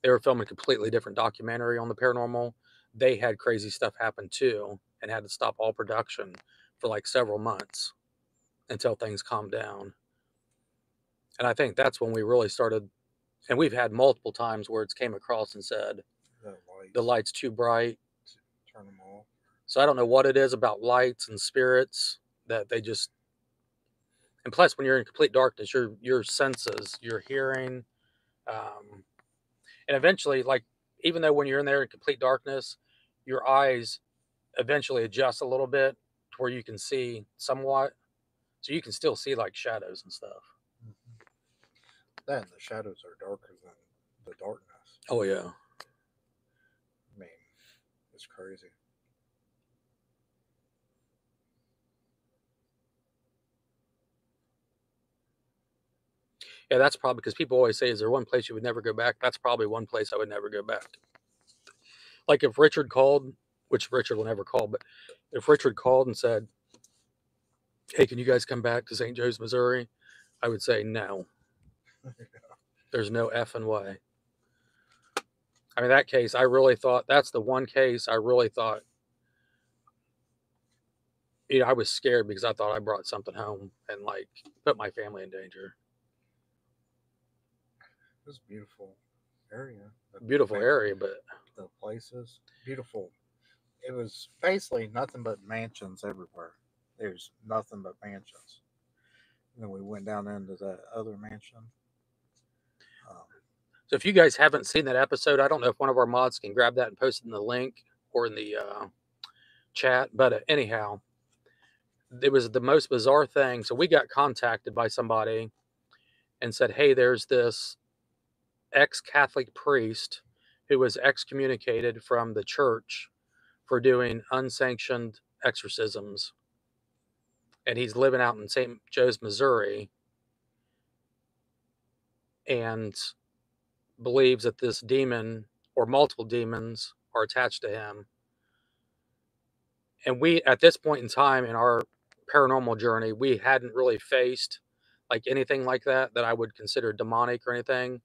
They were filming a completely different documentary on the paranormal. They had crazy stuff happen too and had to stop all production for like several months until things calmed down. And I think that's when we really started, and we've had multiple times where it's came across and said, the light's too bright. Turn them off. So I don't know what it is about lights and spirits that they just, and plus when you're in complete darkness, your senses, your hearing, and eventually, like, even though when you're in there in complete darkness, your eyes eventually adjust a little bit to where you can see somewhat. So you can still see like shadows and stuff. Mm-hmm. That and the shadows are darker than the darkness. Oh, yeah. I mean, it's crazy. Yeah, that's probably because people always say, is there one place you would never go back? That's probably one place I would never go back. Like if Richard called, which Richard will never call, but if Richard called and said, hey, can you guys come back to St. Joe's, Missouri? I would say no. There's no effing way. I mean, that case, I really thought, that's the one case I really thought, you know, I was scared because I thought I brought something home and like put my family in danger. It was a beautiful area. Beautiful area, but the places, beautiful it was basically nothing but mansions everywhere. There's nothing but mansions. And then we went down into that other mansion. So if you guys haven't seen that episode, I don't know if one of our mods can grab that and post it in the link or in the chat. But anyhow, it was the most bizarre thing. So we got contacted by somebody and said, hey, there's this ex-Catholic priest who was excommunicated from the church for doing unsanctioned exorcisms. And he's living out in St. Joe's, Missouri, and believes that this demon or multiple demons are attached to him. And we, at this point in time in our paranormal journey, we hadn't really faced like anything like that I would consider demonic or anything.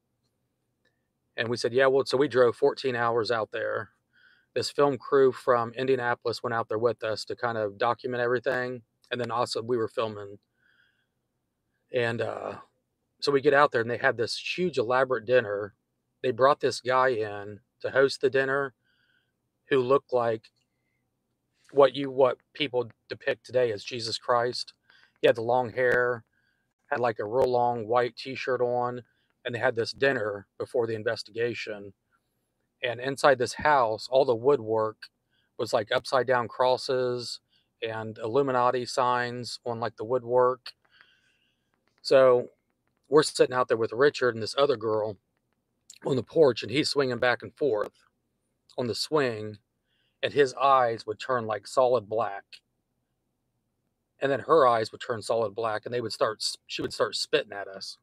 And we said, yeah, well, so we drove 14 hours out there. This film crew from Indianapolis went out there with us to kind of document everything. And then also we were filming. And so we get out there and they had this huge elaborate dinner. They brought this guy in to host the dinner who looked like what people depict today as Jesus Christ. He had the long hair, had like a real long white t-shirt on, and they had this dinner before the investigation. And inside this house, all the woodwork was like upside down crosses and Illuminati signs on like the woodwork. So we're sitting out there with Richard and this other girl on the porch, and he's swinging back and forth on the swing, and his eyes would turn like solid black. And then her eyes would turn solid black, and she would start spitting at us.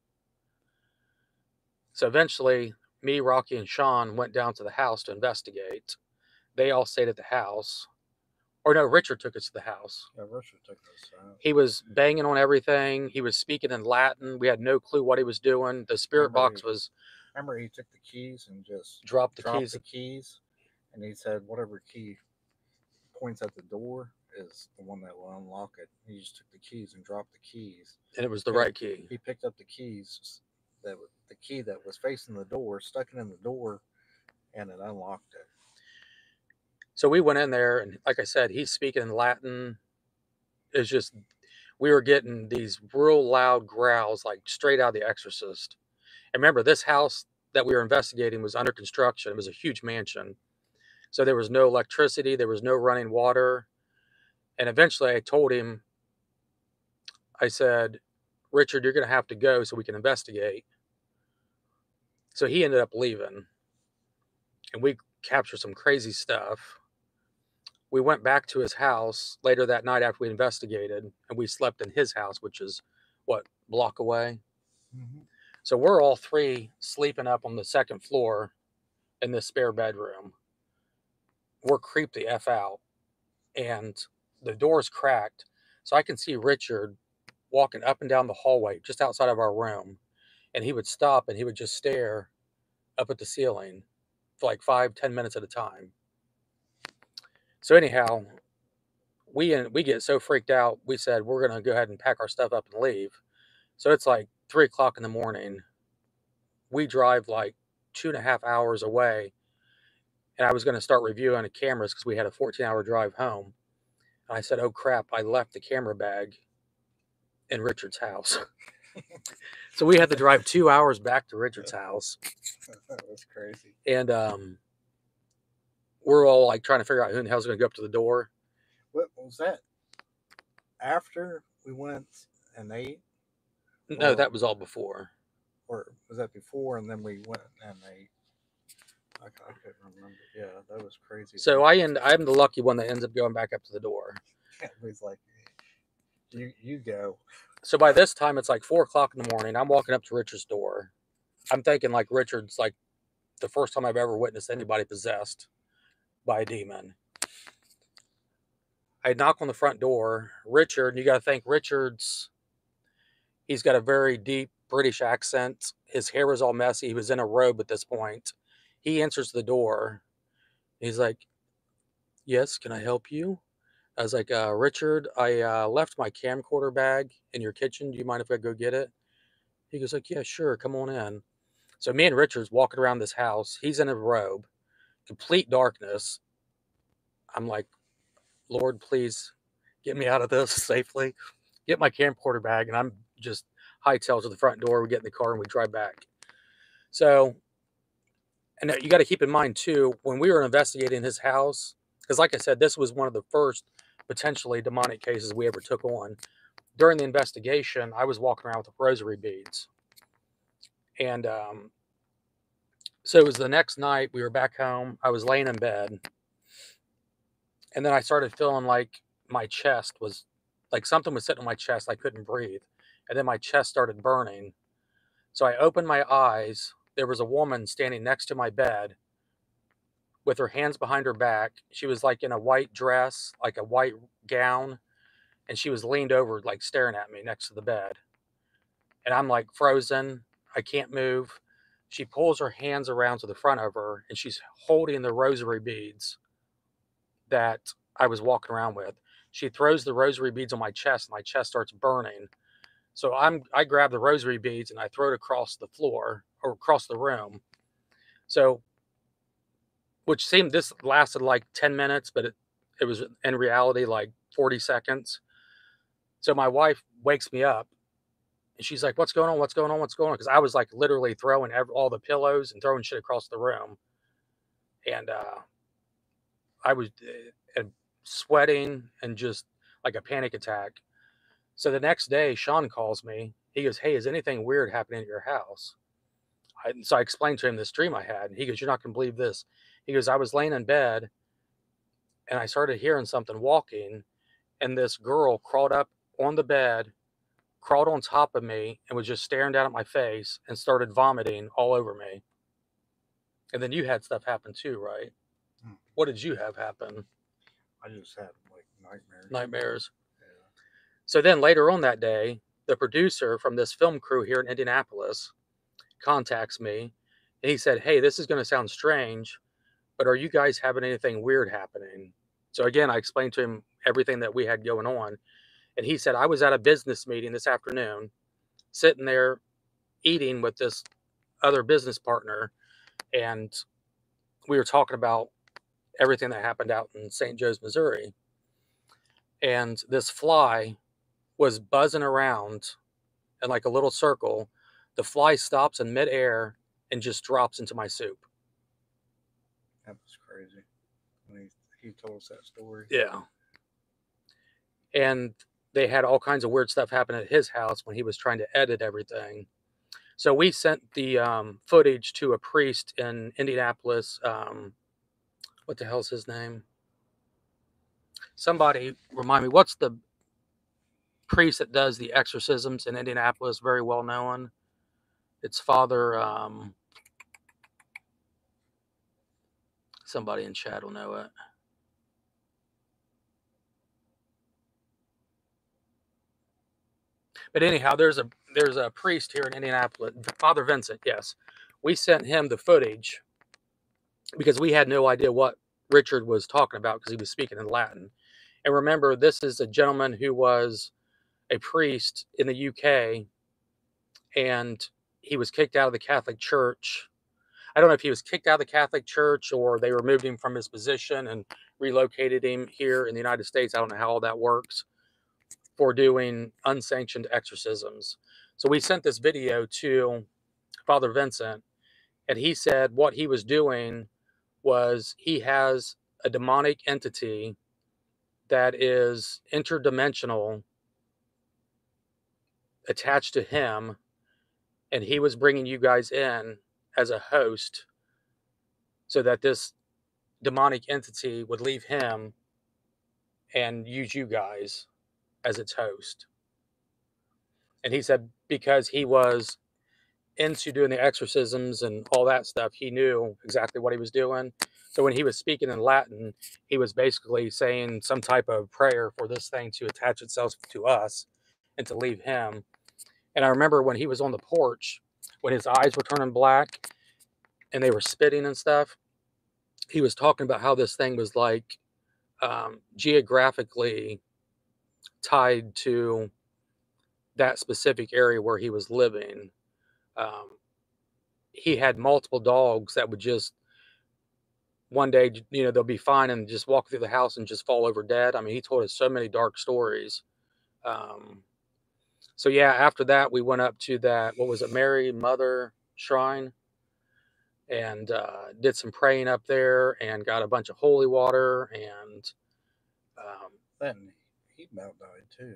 So eventually, me, Rocky, and Sean went down to the house to investigate. They all stayed at the house. Or no, Richard took us to the house. Yeah, Richard took us out. He was banging on everything. He was speaking in Latin. We had no clue what he was doing. The spirit box was... Remember, he took the keys and just dropped the keys. And he said, whatever key points at the door is the one that will unlock it. He just took the keys and dropped the keys. And it was the right key. He picked up the keys, the key that was facing the door, stuck it in the door, and it unlocked it. So we went in there, and like I said, he's speaking in Latin. It's just, we were getting these real loud growls, like straight out of The Exorcist. And remember, this house that we were investigating was under construction. It was a huge mansion. So there was no electricity. There was no running water. And eventually I told him, I said, Richard, you're going to have to go so we can investigate. So he ended up leaving. And we captured some crazy stuff. We went back to his house later that night after we investigated, and we slept in his house, which is, block away? Mm-hmm. So we're all three sleeping up on the second floor in this spare bedroom. We're creeped the F out, and the door's cracked. So I can see Richard walking up and down the hallway just outside of our room, and he would stop and he would just stare up at the ceiling for like 5-10 minutes at a time. So anyhow, we get so freaked out, we said we're going to go ahead and pack our stuff up and leave. So it's like 3 o'clock in the morning. We drive like 2.5 hours away, and I was going to start reviewing the cameras because we had a 14-hour drive home. And I said, oh crap, I left the camera bag in Richard's house. So we had to drive 2 hours back to Richard's house. That was crazy. And we're all like trying to figure out who in the hell's going to go up to the door. What was that? After we went and ate? No, that was all before. Or was that before and then we went and ate? I couldn't remember. Yeah, that was crazy. So I'm the lucky one that ends up going back up to the door. He's like, you go. So by this time, it's like 4 o'clock in the morning. I'm walking up to Richard's door. I'm thinking like Richard's like the first time I've ever witnessed anybody possessed by a demon. I knock on the front door. Richard, you got to think he's got a very deep British accent. His hair was all messy. He was in a robe at this point. He answers the door. He's like, yes, can I help you? I was like, Richard, I left my camcorder bag in your kitchen. Do you mind if I go get it? He goes like, yeah, sure. Come on in. So me and Richard's walking around this house. He's in a robe, complete darkness. I'm like, Lord, please get me out of this safely. Get my camcorder bag, and I'm just hightail to the front door. We get in the car and we drive back. So, and you got to keep in mind too, when we were investigating his house, because like I said, this was one of the first potentially demonic cases we ever took on. During the investigation, I was walking around with rosary beads, and so it was the next night. We were back home. I was laying in bed, and then I started feeling like my chest was like something was sitting on my chest. I couldn't breathe, and then my chest started burning. So I opened my eyes. There was a woman standing next to my bed with her hands behind her back. She was like in a white dress, like a white gown, and she was leaned over, like staring at me next to the bed. And I'm like frozen. I can't move. She pulls her hands around to the front of her, and she's holding the rosary beads that I was walking around with. She throws the rosary beads on my chest, and my chest starts burning. So I grab the rosary beads and I throw it across the floor or across the room. So, which seemed this lasted like 10 minutes, but it was in reality like 40 seconds. So my wife wakes me up and she's like, "What's going on? What's going on? What's going on?" Because I was like literally throwing all the pillows and throwing shit across the room. And I was sweating and just like a panic attack. So the next day, Sean calls me. He goes, "Hey, is anything weird happening at your house?" So I explained to him this dream I had. He goes, "You're not going to believe this." He goes, "I was laying in bed and I started hearing something walking, and this girl crawled up on the bed, crawled on top of me, and was just staring down at my face and started vomiting all over me." And then you had stuff happen too, right? What did you have happen? I just had like nightmares. Nightmares. Yeah. So then later on that day, the producer from this film crew here in Indianapolis contacts me and he said, "Hey, this is going to sound strange, but are you guys having anything weird happening?" So again, I explained to him everything that we had going on. And he said, "I was at a business meeting this afternoon, sitting there eating with this other business partner, and we were talking about everything that happened out in St. Joe's, Missouri. And this fly was buzzing around in like a little circle. The fly stops in midair and just drops into my soup." That was crazy when he told us that story. Yeah. And they had all kinds of weird stuff happen at his house when he was trying to edit everything. So we sent the footage to a priest in Indianapolis. What the hell's his name? Somebody remind me. What's the priest that does the exorcisms in Indianapolis? Very well known. It's Father. Somebody in chat will know it. But anyhow, there's a priest here in Indianapolis, Father Vincent. Yes, we sent him the footage because we had no idea what Richard was talking about because he was speaking in Latin. And remember, this is a gentleman who was a priest in the UK, and he was kicked out of the Catholic Church. I don't know if he was kicked out of the Catholic Church or they removed him from his position and relocated him here in the United States. I don't know how all that works, for doing unsanctioned exorcisms. So we sent this video to Father Vincent, and he said what he was doing was he has a demonic entity that is interdimensional attached to him, and he was bringing you guys in as a host so that this demonic entity would leave him and use you guys as its host. And he said because he was into doing the exorcisms and all that stuff, he knew exactly what he was doing. So when he was speaking in Latin, he was basically saying some type of prayer for this thing to attach itself to us and to leave him. And I remember when he was on the porch, when his eyes were turning black and they were spitting and stuff, he was talking about how this thing was like geographically tied to that specific area where he was living. He had multiple dogs that would just one day, you know, they'll be fine and just walk through the house and just fall over dead. I mean, he told us so many dark stories. So yeah, after that, we went up to that, what was it, Mary Mother Shrine, and did some praying up there and got a bunch of holy water. And Then he about died too.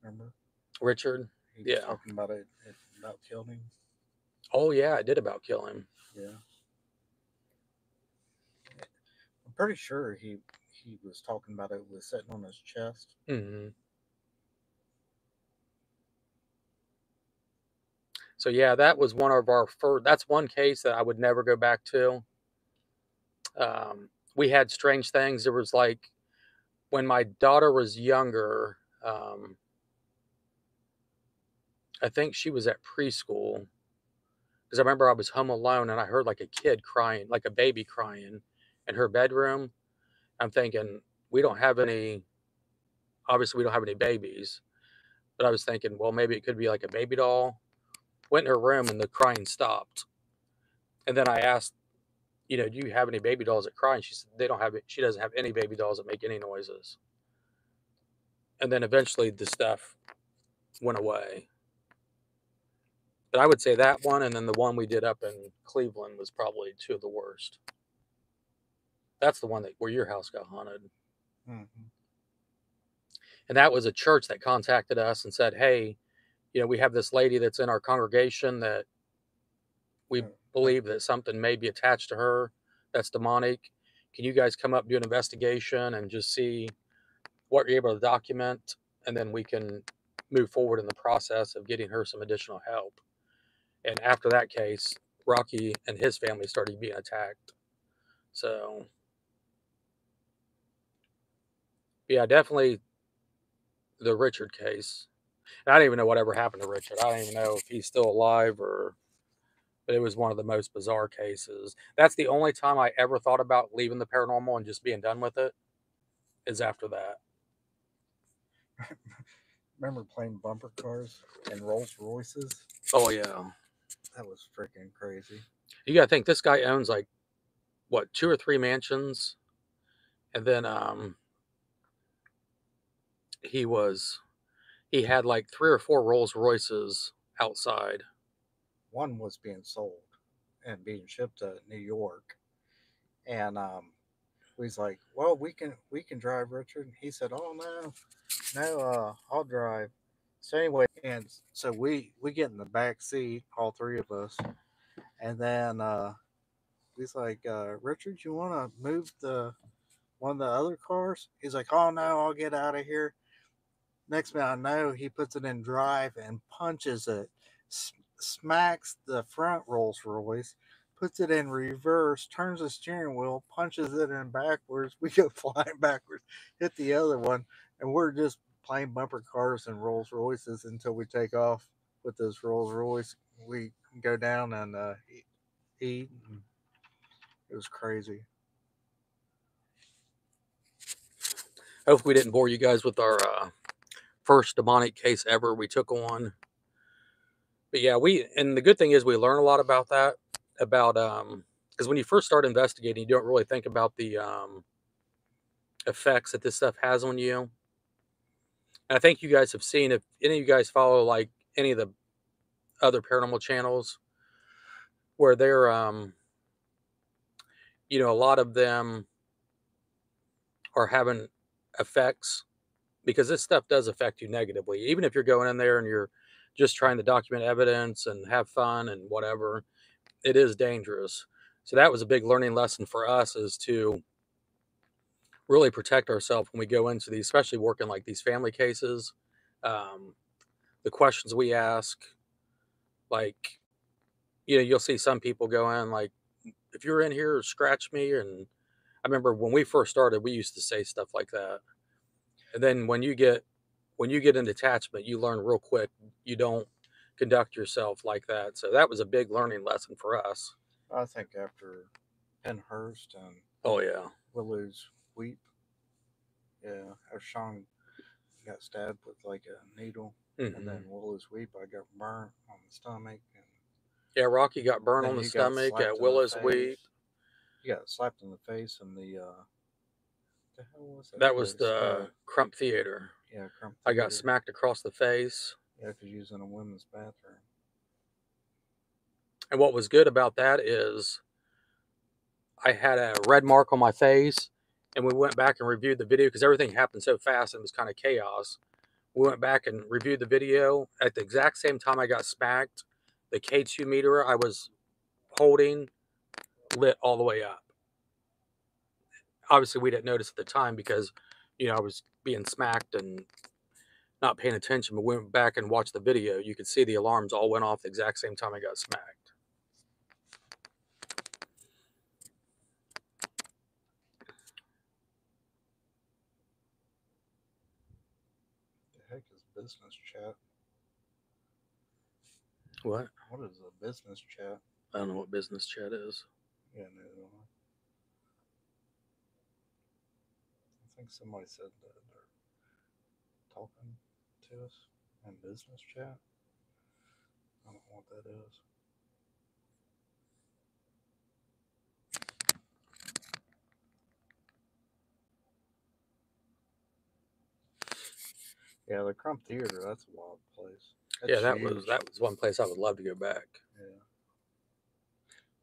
Remember? Richard? He was talking about it about killing him. Oh yeah, it did about kill him. Yeah. I'm pretty sure he was talking about it was sitting on his chest. Mm-hmm. So yeah, that was one of our first. That's one case that I would never go back to. We had strange things. There was like when my daughter was younger. I think she was at preschool because I remember I was home alone and I heard like a kid crying, like a baby crying in her bedroom. I'm thinking we don't have any. Obviously, we don't have any babies, but I was thinking, well, maybe it could be like a baby doll. Went in her room and the crying stopped. And then I asked, you know, do you have any baby dolls that cry? And she said they don't have it. She doesn't have any baby dolls that make any noises. And then eventually the stuff went away. But I would say that one and then the one we did up in Cleveland was probably two of the worst. That's the one that where your house got haunted. Mm-hmm. And that was a church that contacted us and said, hey, you know, we have this lady that's in our congregation that we believe that something may be attached to her that's demonic. Can you guys come up, do an investigation, and just see what you're able to document? And then we can move forward in the process of getting her some additional help. And after that case, Rocky and his family started being attacked. So, yeah, definitely the Richard case. And I don't even know whatever happened to Richard. I don't even know if he's still alive or. But it was one of the most bizarre cases. That's the only time I ever thought about leaving the paranormal and just being done with it. Is after that. Remember playing bumper cars and Rolls Royces? Oh yeah, that was freaking crazy. You got to think this guy owns like what 2 or 3 mansions, and then he had like 3 or 4 Rolls Royces outside. One was being sold and being shipped to New York, and he's like, "Well, we can drive, Richard." And he said, "Oh no, I'll drive." So anyway, and so we get in the back seat, all 3 of us, and then he's like, "Richard, you want to move the one of the other cars?" He's like, "Oh no, I'll get out of here." Next thing I know, he puts it in drive and punches it, smacks the front Rolls Royce, puts it in reverse, turns the steering wheel, punches it in backwards. We go flying backwards, hit the other one, and we're just playing bumper cars and Rolls Royces until we take off with this Rolls Royce. We go down and eat. And it was crazy. Hopefully, we didn't bore you guys with our first demonic case ever we took on. But yeah, and the good thing is we learn a lot about that, about because when you first start investigating, you don't really think about the effects that this stuff has on you. And I think you guys have seen, if any of you guys follow like any of the other paranormal channels, where they're you know, a lot of them are having effects, because this stuff does affect you negatively. Even if you're going in there and you're just trying to document evidence and have fun and whatever, it is dangerous. So that was a big learning lesson for us, is to really protect ourselves when we go into these, especially working like these family cases. The questions we ask, like, you know, you'll see some people go in like, if you're in here, scratch me. And I remember when we first started, we used to say stuff like that. And then when you get in detachment, you learn real quick you don't conduct yourself like that. So that was a big learning lesson for us. I think after Penhurst and Oh yeah, Willow's Weep, yeah, Sean got stabbed with like a needle, and then Willow's Weep, I got burnt on the stomach, and yeah, Rocky got burned on the stomach at Willow's Weep. He got slapped in the face in the the hell was That was place? the Crump Theater. Yeah, Crump I Theater. got smacked across the face. Yeah, because you was in a women's bathroom. And what was good about that is I had a red mark on my face, and we went back and reviewed the video because everything happened so fast and it was kind of chaos. We went back and reviewed the video. At the exact same time I got smacked, the K2 meter I was holding lit all the way up. Obviously, we didn't notice at the time because, I was being smacked and not paying attention, but we went back and watched the video. You could see the alarms all went off the exact same time I got smacked. The heck is business chat? What? What is a business chat? I don't know what business chat is. Yeah, no. I think somebody said that they're talking to us in business chat. I don't know what that is. Yeah, the Crump Theater, that's a wild place. That's Yeah, that huge. was one place I would love to go back. Yeah.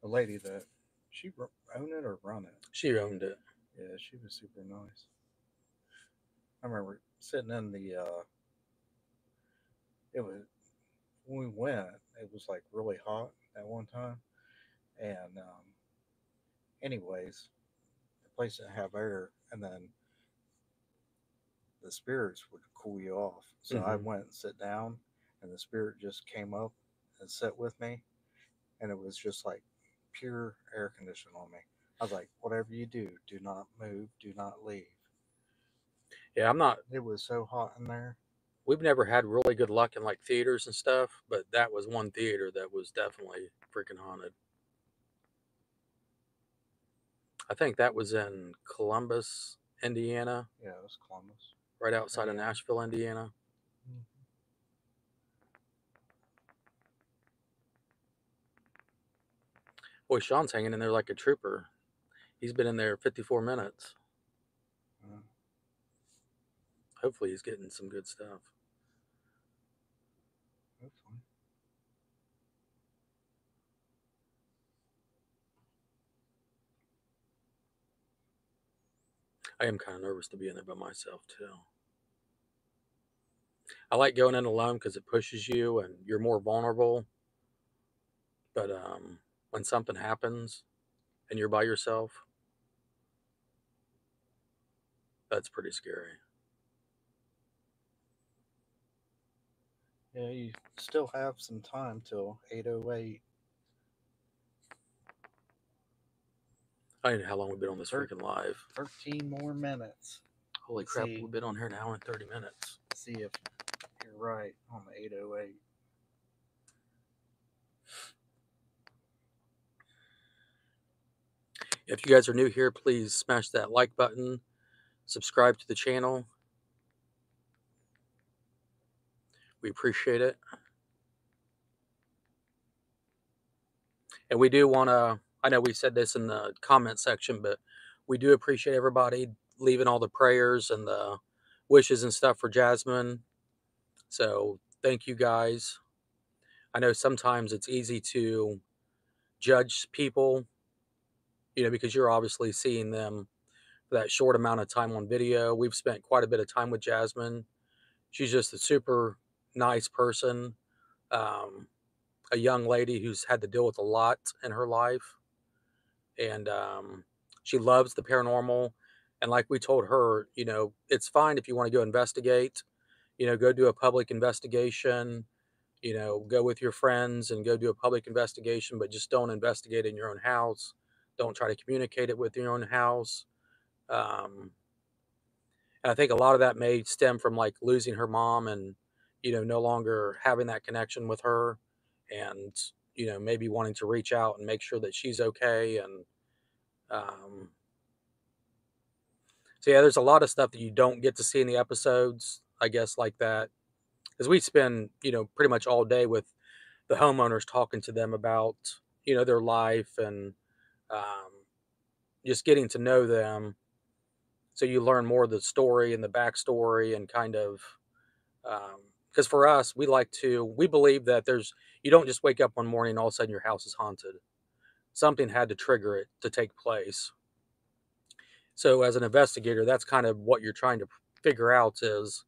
The lady that, she owned it or run it? She owned it. Yeah, she was super nice. I remember sitting in the, it was, when we went, it was like really hot at one time. And, anyways, the place didn't have air. And then the spirits would cool you off. So I went and sit down, and the spirit just came up and sat with me, and it was just like pure air conditioning on me. I was like, whatever you do, do not move, do not leave. Yeah, I'm not. It was so hot in there. We've never had really good luck in like theaters and stuff, but that was one theater that was definitely freaking haunted. I think that was in Columbus, Indiana. Yeah, it was Columbus. Right outside of Nashville, Indiana. Mm-hmm. Boy, Sean's hanging in there like a trooper. He's been in there 54 minutes. Hopefully he's getting some good stuff. Hopefully. I am kind of nervous to be in there by myself, too. I like going in alone because it pushes you and you're more vulnerable. But when something happens and you're by yourself, that's pretty scary. Yeah, you still have some time till 8:08. I don't know how long we've been on this freaking live. 13 more minutes. Holy crap, we've been on here an hour and 30 minutes. See if you're right on the 8:08. If you guys are new here, please smash that like button. Subscribe to the channel. We appreciate it. And we do want to, I know we said this in the comment section, but we do appreciate everybody leaving all the prayers and the wishes and stuff for Jasmine. So thank you guys. I know sometimes it's easy to judge people, because you're obviously seeing them for that short amount of time on video. We've spent quite a bit of time with Jasmine. She's just a super nice person. A young lady who's had to deal with a lot in her life. And she loves the paranormal. And like we told her, it's fine if you want to go investigate, go do a public investigation, go with your friends and go do a public investigation, but just don't investigate in your own house. Don't try to communicate it with your own house. And I think a lot of that may stem from like losing her mom and, no longer having that connection with her and, maybe wanting to reach out and make sure that she's okay. And so, yeah, there's a lot of stuff that you don't get to see in the episodes, I guess, like that. Because we spend, pretty much all day with the homeowners talking to them about, their life and just getting to know them, so you learn more of the story and the backstory and kind of, because for us, we believe that you don't just wake up one morning and all of a sudden your house is haunted. Something had to trigger it to take place. So as an investigator, that's kind of what you're trying to figure out is,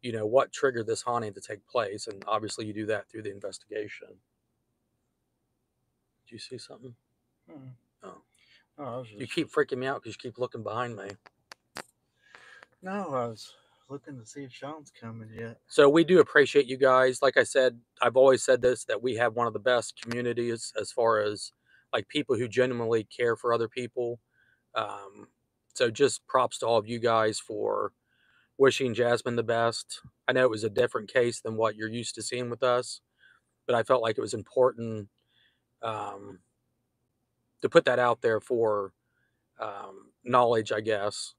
what triggered this haunting to take place. And obviously you do that through the investigation. Do you see something? Oh. No, I was just... You keep freaking me out because you keep looking behind me. No, I was looking to see if Sean's coming yet. So we do appreciate you guys. Like I said, I've always said this, that we have one of the best communities as far as like people who genuinely care for other people. So just props to all of you guys for wishing Jasmine the best. I know it was a different case than what you're used to seeing with us, but I felt like it was important to put that out there for knowledge, I guess,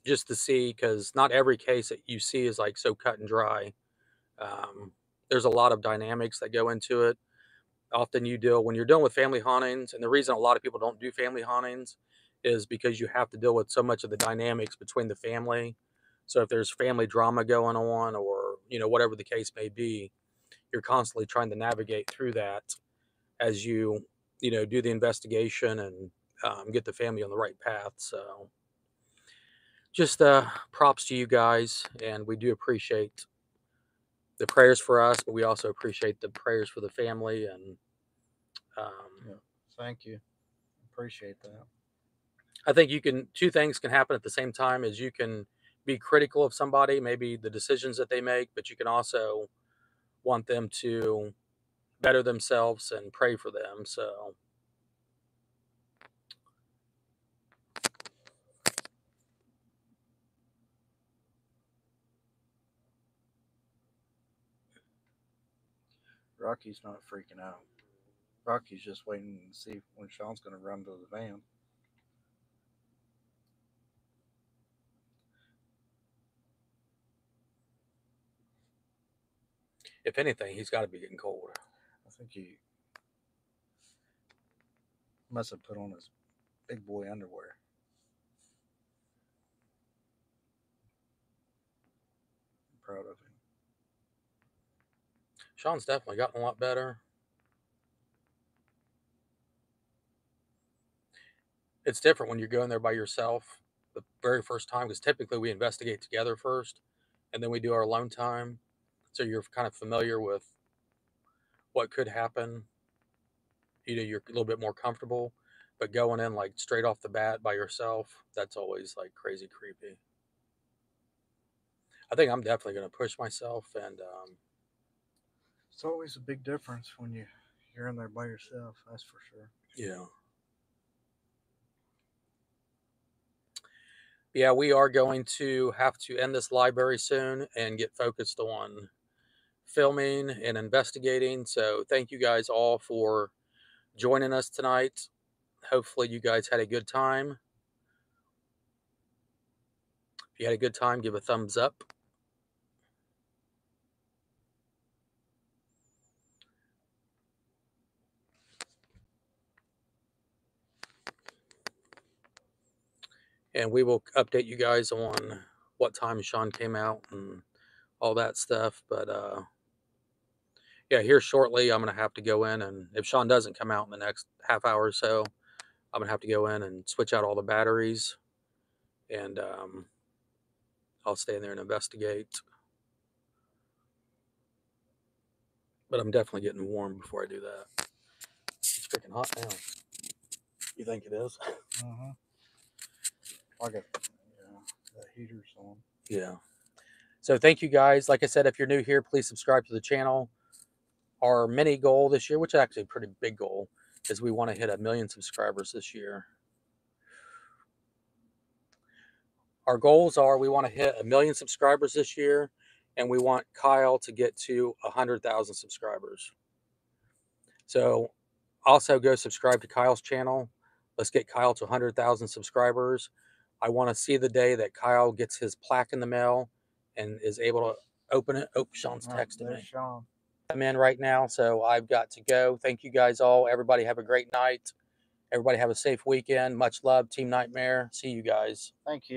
just to see, because not every case that you see is like so cut and dry. There's a lot of dynamics that go into it. Often when you're dealing with family hauntings, and the reason a lot of people don't do family hauntings is because you have to deal with so much of the dynamics between the family. So if there's family drama going on, or whatever the case may be, you're constantly trying to navigate through that as you do the investigation and get the family on the right path. So just props to you guys, and we do appreciate the prayers for us, but we also appreciate the prayers for the family. And Yeah, thank you. Appreciate that. I think two things can happen at the same time. Is you can be critical of somebody, maybe the decisions that they make, but you can also want them to better themselves and pray for them. So Rocky's not freaking out. Rocky's just waiting to see when Sean's going to run to the van. if anything, he's got to be getting cold. I think he must have put on his big boy underwear. I'm proud of him. Sean's definitely gotten a lot better. It's different when you're going there by yourself the very first time, because typically we investigate together first and then we do our alone time. So you're kind of familiar with what could happen. You're a little bit more comfortable, but going in like straight off the bat by yourself, that's always like crazy creepy. I think I'm definitely going to push myself, and it's always a big difference when you're in there by yourself. That's for sure. Yeah, we are going to have to end this library soon and get focused on filming and investigating. So thank you guys all for joining us tonight. Hopefully you guys had a good time. If you had a good time, give a thumbs up. And we will update you guys on what time Sean came out and all that stuff. But yeah, here shortly, I'm going to have to go in, and if Sean doesn't come out in the next half hour or so, I'm going to have to go in and switch out all the batteries, and I'll stay in there and investigate. But I'm definitely getting warm before I do that. It's freaking hot now. You think it is? I got the heaters on. Yeah. So thank you guys. Like I said, if you're new here, please subscribe to the channel. Our mini goal this year, which is actually a pretty big goal, is we want to hit 1 million subscribers this year. Our goals are we want to hit 1 million subscribers this year, and we want Kyle to get to 100,000 subscribers. So also go subscribe to Kyle's channel. Let's get Kyle to 100,000 subscribers. I want to see the day that Kyle gets his plaque in the mail and is able to open it. Oh, Sean's texting me. Sean. I'm in right now, so I've got to go. Thank you guys all. Everybody have a great night, Everybody have a safe weekend. Much love, Team Nightmare. See you guys. Thank you.